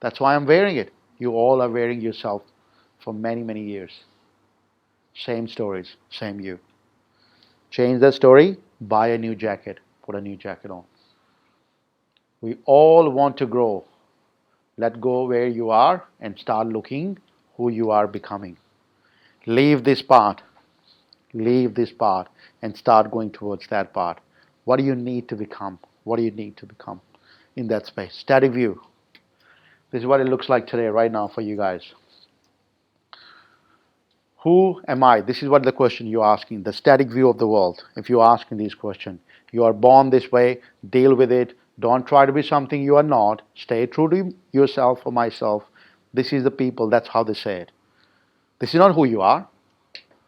Speaker 1: That's why I'm wearing it. You all are wearing yourself for many, many years. Same stories, same you. Change the story, buy a new jacket, put a new jacket on. We all want to grow. Let go where you are and start looking who you are becoming. Leave this part and start going towards that part. What do you need to become? What do you need to become in that space? Static view. This is what it looks like today, right now, for you guys. Who am I? This is what the question you're asking, the static view of the world. If you're asking these questions, you are born this way, deal with it. Don't try to be something you are not. Stay true to yourself or myself. This is the people, that's how they say it. This is not who you are.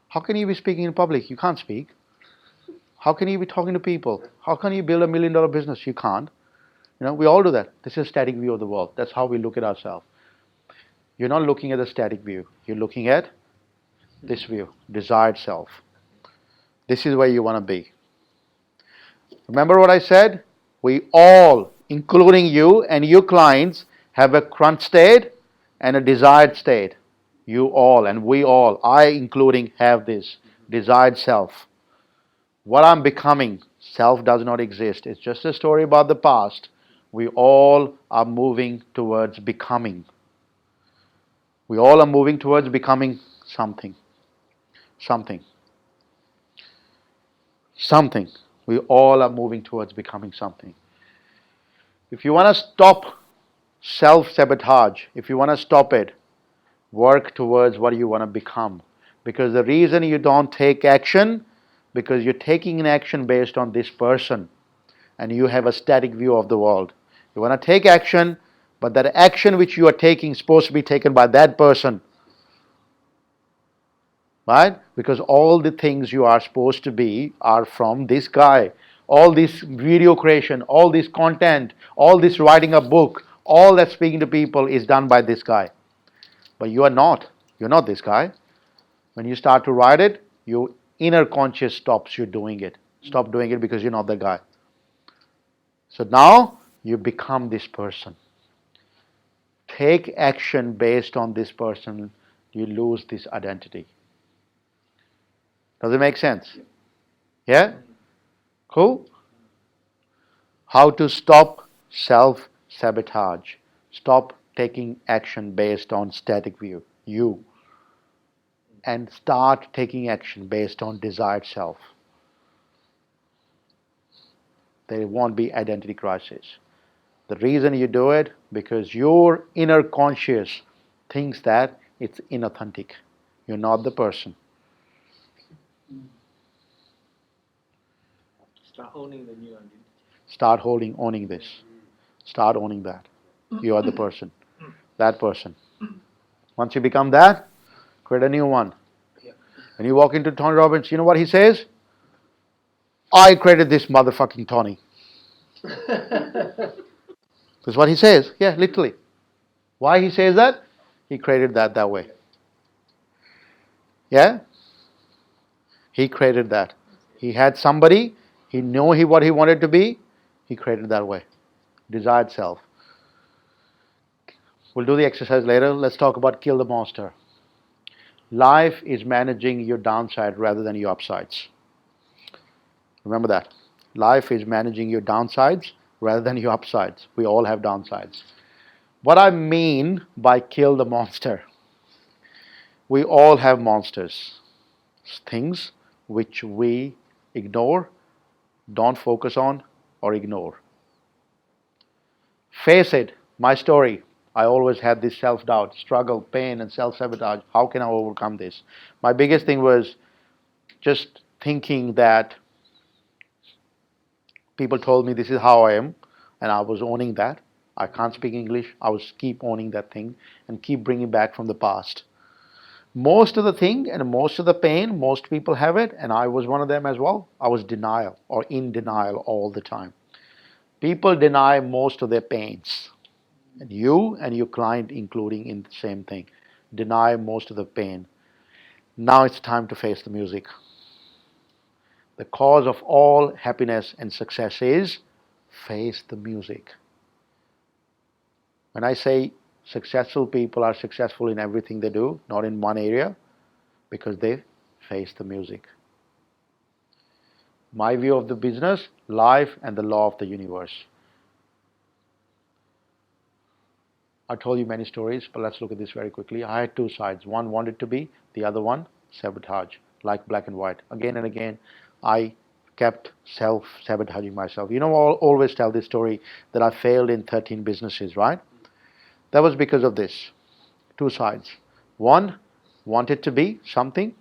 Speaker 1: How can you be speaking in public? You can't speak. How can you be talking to people? How can you build $1 million business? You can't. We all do that. This is a static view of the world. That's how we look at ourselves. You're not looking at the static view. You're looking at this view, desired self. This is where you want to be. Remember what I said? We all, including you and your clients, have a current state and a desired state. You all and we all, I including, have this desired self. What I'm becoming, self does not exist. It's just a story about the past. We all are moving towards becoming. We all are moving towards becoming something. Something. We all are moving towards becoming something. If you want to stop self-sabotage, if you want to stop it, work towards what you want to become. Because the reason you don't take action, because you're taking an action based on this person, and you have a static view of the world. You want to take action, but that action which you are taking is supposed to be taken by that person. Right? Because all the things you are supposed to be are from this guy. All this video creation, all this content, all this writing a book, all that speaking to people is done by this guy. But you are not. You're not this guy. When you start to write it, your inner conscious stops you doing it. Stop doing it because you're not the guy. So now you become this person. Take action based on this person. You lose this identity. Does it make sense? Yeah? Cool? How to stop self-sabotage. Stop taking action based on static view, you. And start taking action based on desired self. There won't be identity crisis. The reason you do it, because your inner conscious thinks that it's inauthentic. You're not the person.
Speaker 2: Start owning the new identity.
Speaker 1: Start owning this. Start owning that. You are the person. That person. Once you become that, create a new one. When you walk into Tony Robbins, you know what he says? I created this motherfucking Tony. That's what he says. Yeah, literally. Why he says that? He created that way. Yeah? He created that. He had somebody, he knew what he wanted to be, he created that way. Desired self. We'll do the exercise later. Let's talk about kill the monster. Life is managing your downside rather than your upsides. Remember that. Life is managing your downsides rather than your upsides. We all have downsides. What I mean by kill the monster, we all have monsters. Things which we ignore, don't focus on, or ignore. Face it, my story. I always had this self-doubt, struggle, pain, and self-sabotage. How can I overcome this? My biggest thing was just thinking that people told me this is how I am, and I was owning that. I can't speak English. I was keep owning that thing and keep bringing back from the past. Most of the thing and most of the pain, most people have it, and I was one of them as well. I was denial or in denial all the time. People deny most of their pains. And you and your client including in the same thing. Deny most of the pain. Now it's time to face the music. The cause of all happiness and success is face the music. When I say successful people are successful in everything they do, not in one area, because they face the music. My view of the business, life, and the law of the universe. I told you many stories, but let's look at this very quickly. I had two sides. One wanted to be, the other one sabotage, like black and white. Again and again, I kept self-sabotaging myself. You know, I always tell this story that I failed in 13 businesses, right? That was because of this. Two sides. One wanted to be something.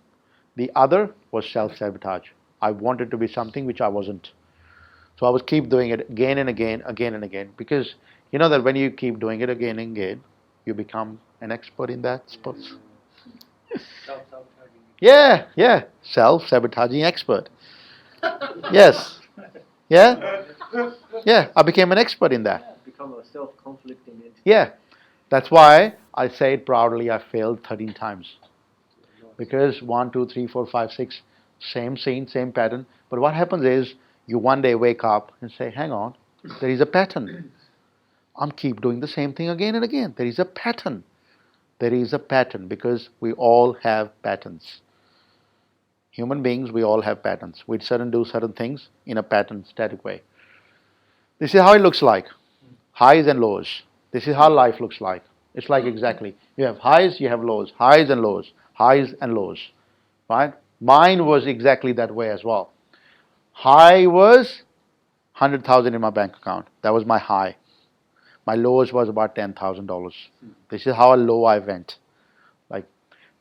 Speaker 1: The other was self-sabotage. I wanted to be something which I wasn't. So I was keep doing it again and again, again and again. Because you know that when you keep doing it again and again, you become an expert in that spot.
Speaker 2: Self-sabotaging.
Speaker 1: Yeah. Self-sabotaging expert. Yes. Yeah? Yeah, I became an expert in that.
Speaker 2: Become a self-conflicting entity.
Speaker 1: Yeah. That's why I say it proudly, I failed 13 times. Because 1, 2, 3, 4, 5, 6, same scene, same pattern. But what happens is, you one day wake up and say, hang on, there is a pattern. I'm keep doing the same thing again and again. There is a pattern. There is a pattern because we all have patterns. Human beings, we all have patterns. We do certain things in a pattern, static way. This is how it looks like. Highs and lows. This is how life looks like. It's like exactly. You have highs, you have lows. Highs and lows. Highs and lows. Right? Mine was exactly that way as well. High was 100,000 in my bank account. That was my high. My lowest was about $10,000. This is how low I went. But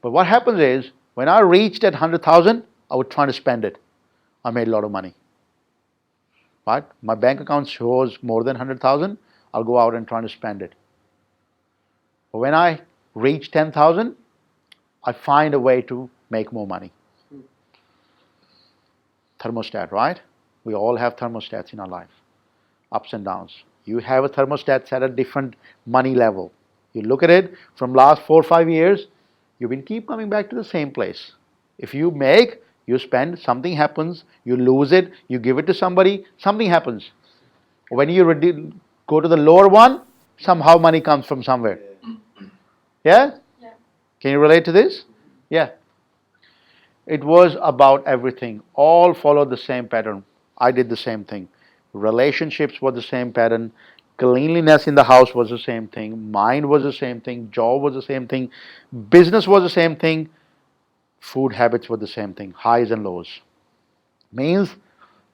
Speaker 1: what happens is, when I reached at 100,000, I would try to spend it. I made a lot of money. Right? My bank account shows more than 100,000. I'll go out and try to spend it. But when I reach 10,000, I find a way to make more money. Thermostat, right? We all have thermostats in our life. Ups and downs. You have a thermostat set at different money level. You look at it from last 4 or 5 years, you've been keep coming back to the same place. If you make, you spend, something happens, you lose it, you give it to somebody, something happens. When you go to the lower one, somehow money comes from somewhere. Yeah?
Speaker 3: Yeah.
Speaker 1: Can you relate to this? Yeah. It was about everything. All followed the same pattern. I did the same thing. Relationships were the same pattern. Cleanliness in the house was the same thing. Mind was the same thing. Job was the same thing. Business was the same thing. Food habits were the same thing. Highs and lows. Means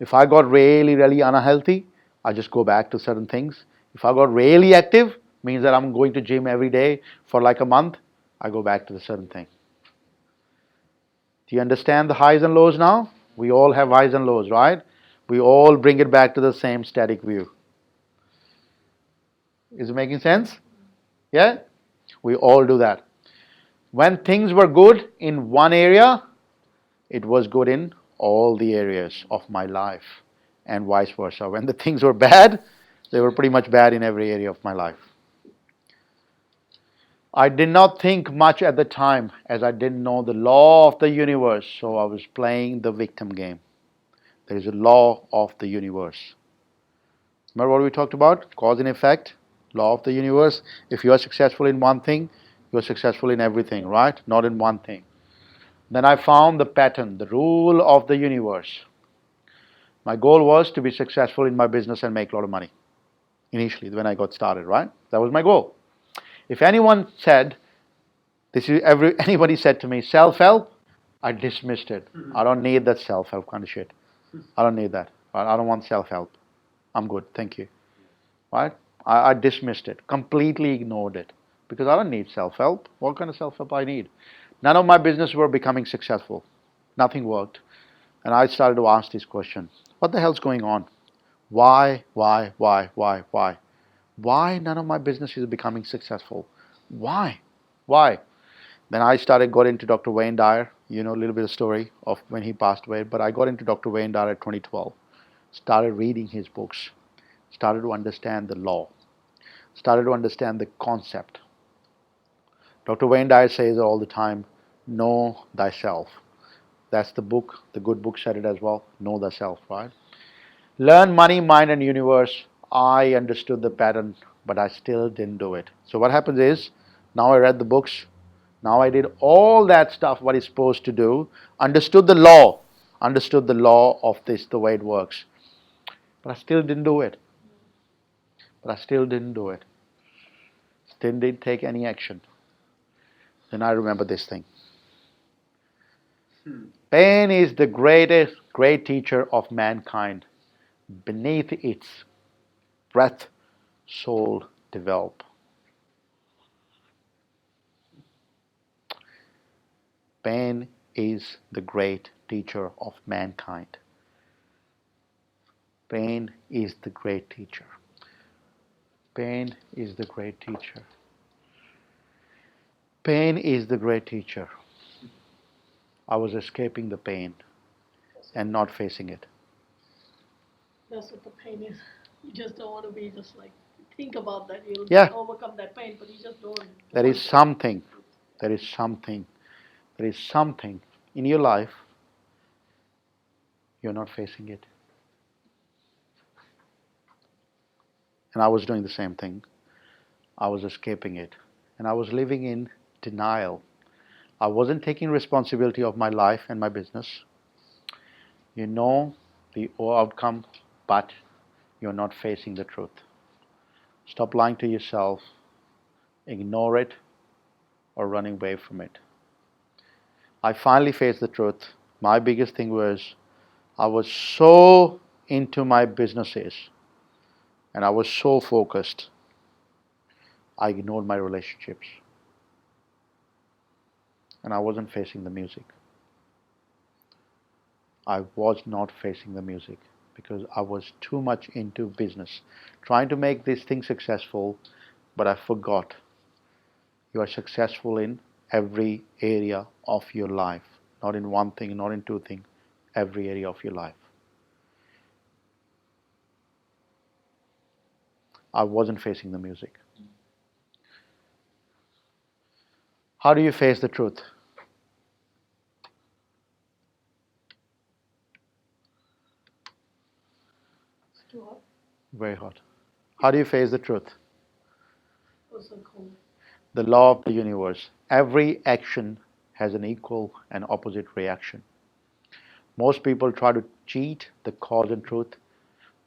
Speaker 1: if I got really, really unhealthy, I just go back to certain things. If I got really active, means that I'm going to gym every day for like a month, I go back to the certain thing. Do you understand the highs and lows now? We all have highs and lows, right? We all bring it back to the same static view. Is it making sense? Yeah? We all do that. When things were good in one area, it was good in all the areas of my life, and vice versa. When the things were bad, they were pretty much bad in every area of my life. I did not think much at the time, as I didn't know the law of the universe, so I was playing the victim game. There is a law of the universe. Remember what we talked about? Cause and effect, law of the universe. If you are successful in one thing, you are successful in everything, right? Not in one thing. Then I found the pattern, the rule of the universe. My goal was to be successful in my business and make a lot of money. Initially, when I got started, right? That was my goal. If anyone said, anybody said to me, self-help, I dismissed it. I don't need that self-help kind of shit. I don't need that. I don't want self-help. I'm good, thank you. Right? I dismissed it, completely ignored it. Because I don't need self-help. What kind of self-help I need? None of my businesses were becoming successful. Nothing worked. And I started to ask this question. What the hell's going on? Why? Why none of my businesses are becoming successful? Why? Then I got into Dr. Wayne Dyer. You know a little bit of story of when he passed away. But I got into Dr. Wayne Dyer at 2012. Started reading his books. Started to understand the law. Started to understand the concept. Dr. Wayne Dyer says all the time, know thyself. That's the book. The good book said it as well. Know thyself, right? Learn money, mind, and universe. I understood the pattern but I still didn't do it. So what happens is, now I read the books, now I did all that stuff what it's supposed to do, understood the law of this, the way it works, but I still didn't do it. Still didn't take any action. Then I remember this thing. Pain is the great teacher of mankind. Beneath its breath, soul develop. Pain is the great teacher of mankind. Pain is the great teacher. Pain is the great teacher. Pain is the great teacher. I was escaping the pain and not facing it.
Speaker 5: That's what the pain is. You just don't want to be just like, think about that, you'll overcome that pain, but you just don't.
Speaker 1: There is something in your life, you're not facing it. And I was doing the same thing. I was escaping it. And I was living in denial. I wasn't taking responsibility of my life and my business. You know the outcome, but you're not facing the truth. Stop lying to yourself. Ignore it or running away from it. I finally faced the truth. My biggest thing was I was so into my businesses and I was so focused, I ignored my relationships. And I wasn't facing the music. I was not facing the music because I was too much into business, trying to make this thing successful, but I forgot you are successful in every area of your life, not in one thing, not in two things, every area of your life. I wasn't facing the music. How do you face the truth?
Speaker 5: It's too hot.
Speaker 1: Very hot. How do you face the truth?
Speaker 5: It's so cold.
Speaker 1: The law of the universe. Every action has an equal and opposite reaction. Most people try to cheat the cause and truth.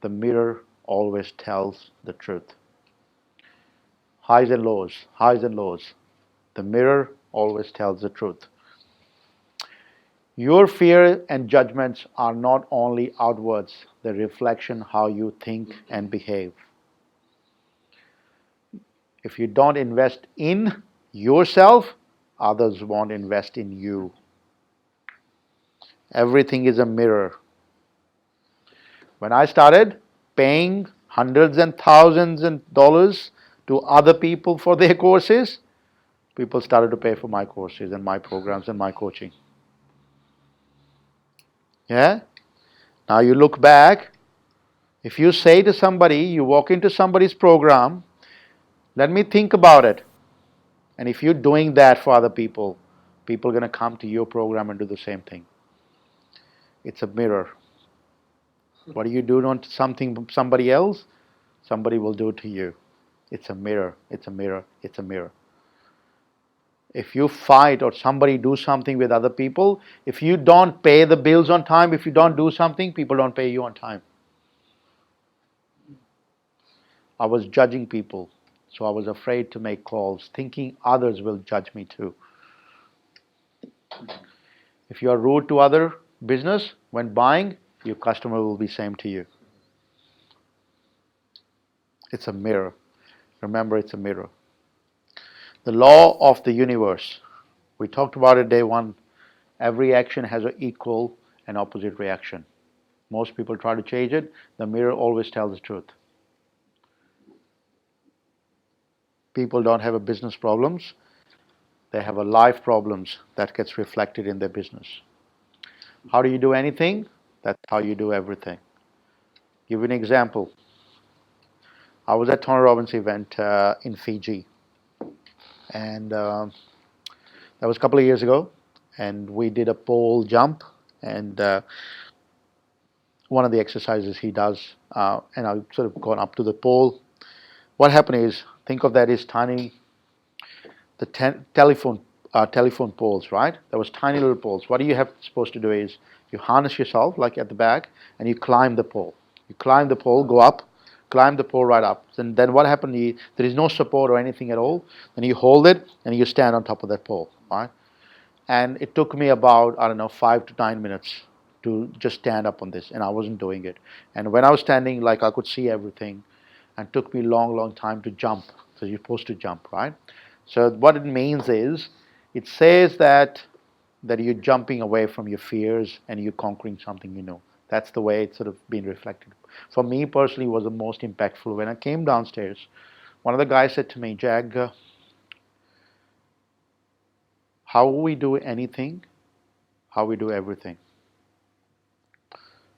Speaker 1: The mirror always tells the truth. Highs and lows, highs and lows. The mirror always tells the truth. Your fear and judgments are not only outwards, they reflection how you think and behave. If you don't invest in yourself, others won't invest in you. Everything is a mirror. When I started paying hundreds and thousands of dollars to other people for their courses, people started to pay for my courses and my programs and my coaching. Yeah? Now you look back, if you say to somebody, you walk into somebody's program, let me think about it. And if you're doing that for other people, people are going to come to your program and do the same thing. It's a mirror. What do you do to somebody else? Somebody will do it to you. It's a mirror. It's a mirror. It's a mirror. If you fight or somebody do something with other people, if you don't pay the bills on time, if you don't do something, people don't pay you on time. I was judging people, so I was afraid to make calls, thinking others will judge me too. If you are rude to other business when buying, your customer will be same to you. It's a mirror. Remember, it's a mirror. The law of the universe. We talked about it day one. Every action has an equal and opposite reaction. Most people try to change it. The mirror always tells the truth. People don't have a business problems. They have a life problems that gets reflected in their business. How do you do anything? That's how you do everything. Give you an example. I was at Tony Robbins event in Fiji. And that was a couple of years ago. And we did a pole jump. And one of the exercises he does, and I've sort of gone up to the pole. what happened is, think of that as tiny, the telephone poles, right? There was tiny little poles. What you have supposed to do is you harness yourself like at the back and you climb the pole. You climb the pole, go up, climb the pole right up. And then what happened? There is no support or anything at all. Then you hold it and you stand on top of that pole, right? And it took me about, I don't know, 5 to 9 minutes to just stand up on this, and I wasn't doing it. And when I was standing, like I could see everything, and it took me a long time to jump. So you're supposed to jump, right? So what it means is, it says that you're jumping away from your fears and you're conquering something you know. That's the way it's sort of been reflected. For me personally, it was the most impactful. When I came downstairs, one of the guys said to me, Jag, how we do anything, how we do everything.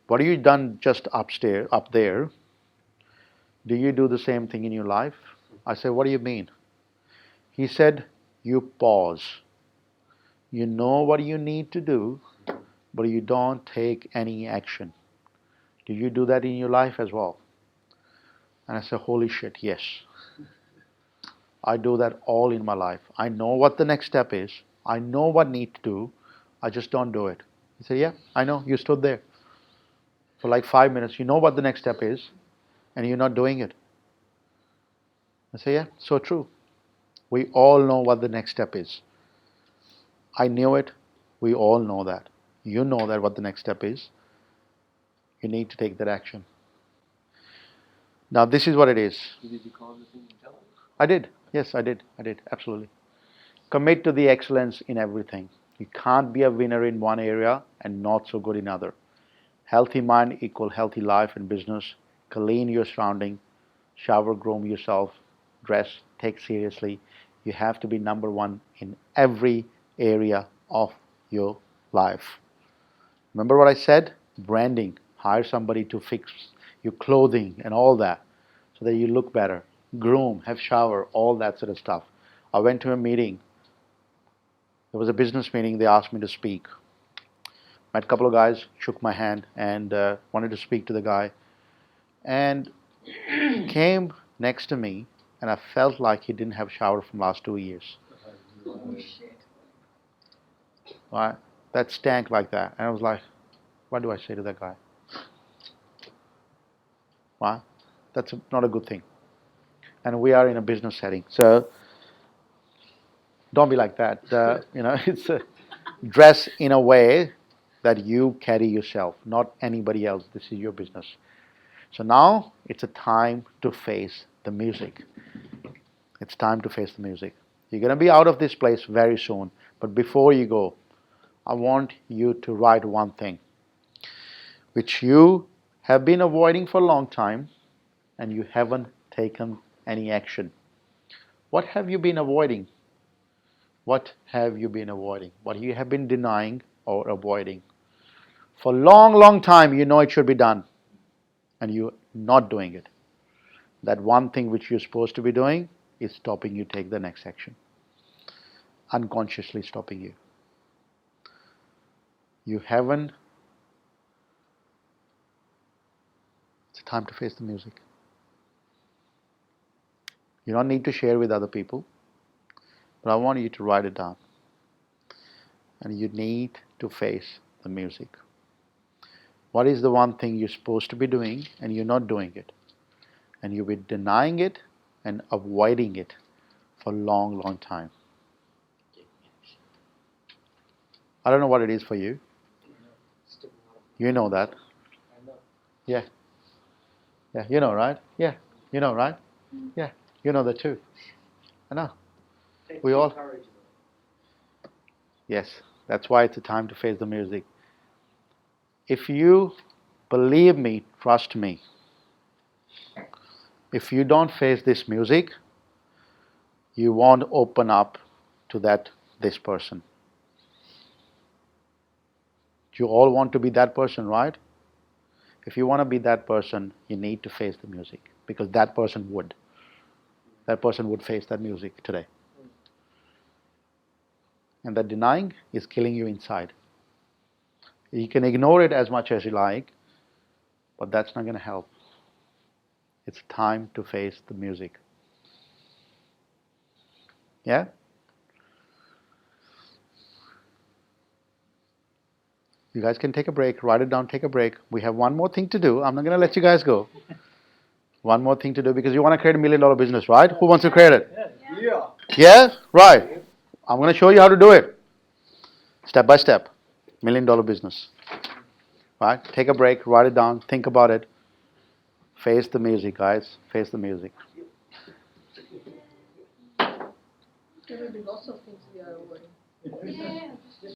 Speaker 1: What have you done just up there? Do you do the same thing in your life? I said, what do you mean? He said, you pause. You know what you need to do, but you don't take any action. Do you do that in your life as well? And I said, holy shit, yes. I do that all in my life. I know what the next step is. I know what I need to do. I just don't do it. He said, yeah, I know. You stood there for like 5 minutes. You know what the next step is, and you're not doing it. I say, yeah, so true. We all know what the next step is. I knew it. We all know that. You know that what the next step is. You need to take that action. Now, this is what it is.
Speaker 4: Did you call him the thing and tell him?
Speaker 1: I did. Yes, I did. Absolutely. Commit to the excellence in everything. You can't be a winner in one area and not so good in other. Healthy mind equal healthy life and business. Clean your surrounding. Shower, groom yourself. Dress, take seriously. You have to be number one in every area of your life. Remember what I said? Branding. Hire somebody to fix your clothing and all that so that you look better. Groom, have shower, all that sort of stuff. I went to a meeting. It was a business meeting. They asked me to speak. Met a couple of guys, shook my hand, and wanted to speak to the guy. And came next to me, and I felt like he didn't have shower from last 2 years.
Speaker 3: Oh shit.
Speaker 1: Right? That stank like that. And I was like, what do I say to that guy? Right? That's not a good thing. And we are in a business setting. So don't be like that. It's dress in a way that you carry yourself, not anybody else. This is your business. So now it's a time to face the music. It's time to face the music. You're going to be out of this place very soon. But before you go, I want you to write one thing which you have been avoiding for a long time and you haven't taken any action. What have you been avoiding? What have you been avoiding? What you have been denying or avoiding? For a long time, you know it should be done, and you're not doing it. That one thing which you're supposed to be doing is stopping you take the next action. Unconsciously stopping you. You haven't. It's time to face the music. You don't need to share with other people, but I want you to write it down. And you need to face the music. What is the one thing you're supposed to be doing and you're not doing it? And you've been denying it and avoiding it for a long time. I don't know what it is for you. You know that. Yeah. Yeah, you know, right? Yeah, you know, right? Yeah, you know that too. I know. We all. Yes, that's why it's a time to face the music. If you believe me, trust me. If you don't face this music, you won't open up to this person. You all want to be that person, right? If you want to be that person, you need to face the music, because that person would. That person would face that music today. And that denying is killing you inside. You can ignore it as much as you like, but that's not going to help. It's time to face the music. Yeah? You guys can take a break, write it down, take a break. We have one more thing to do. I'm not going to let you guys go. One more thing to do because you want to create $1 million business, right? Who wants to create it?
Speaker 4: Yeah.
Speaker 1: Yeah? Right. I'm going to show you how to do it. Step by step. $1 million business. Right? Take a break, write it down, think about it. Face the music, guys. Face the music.
Speaker 5: There will be lots of things we are avoiding.
Speaker 3: Yeah.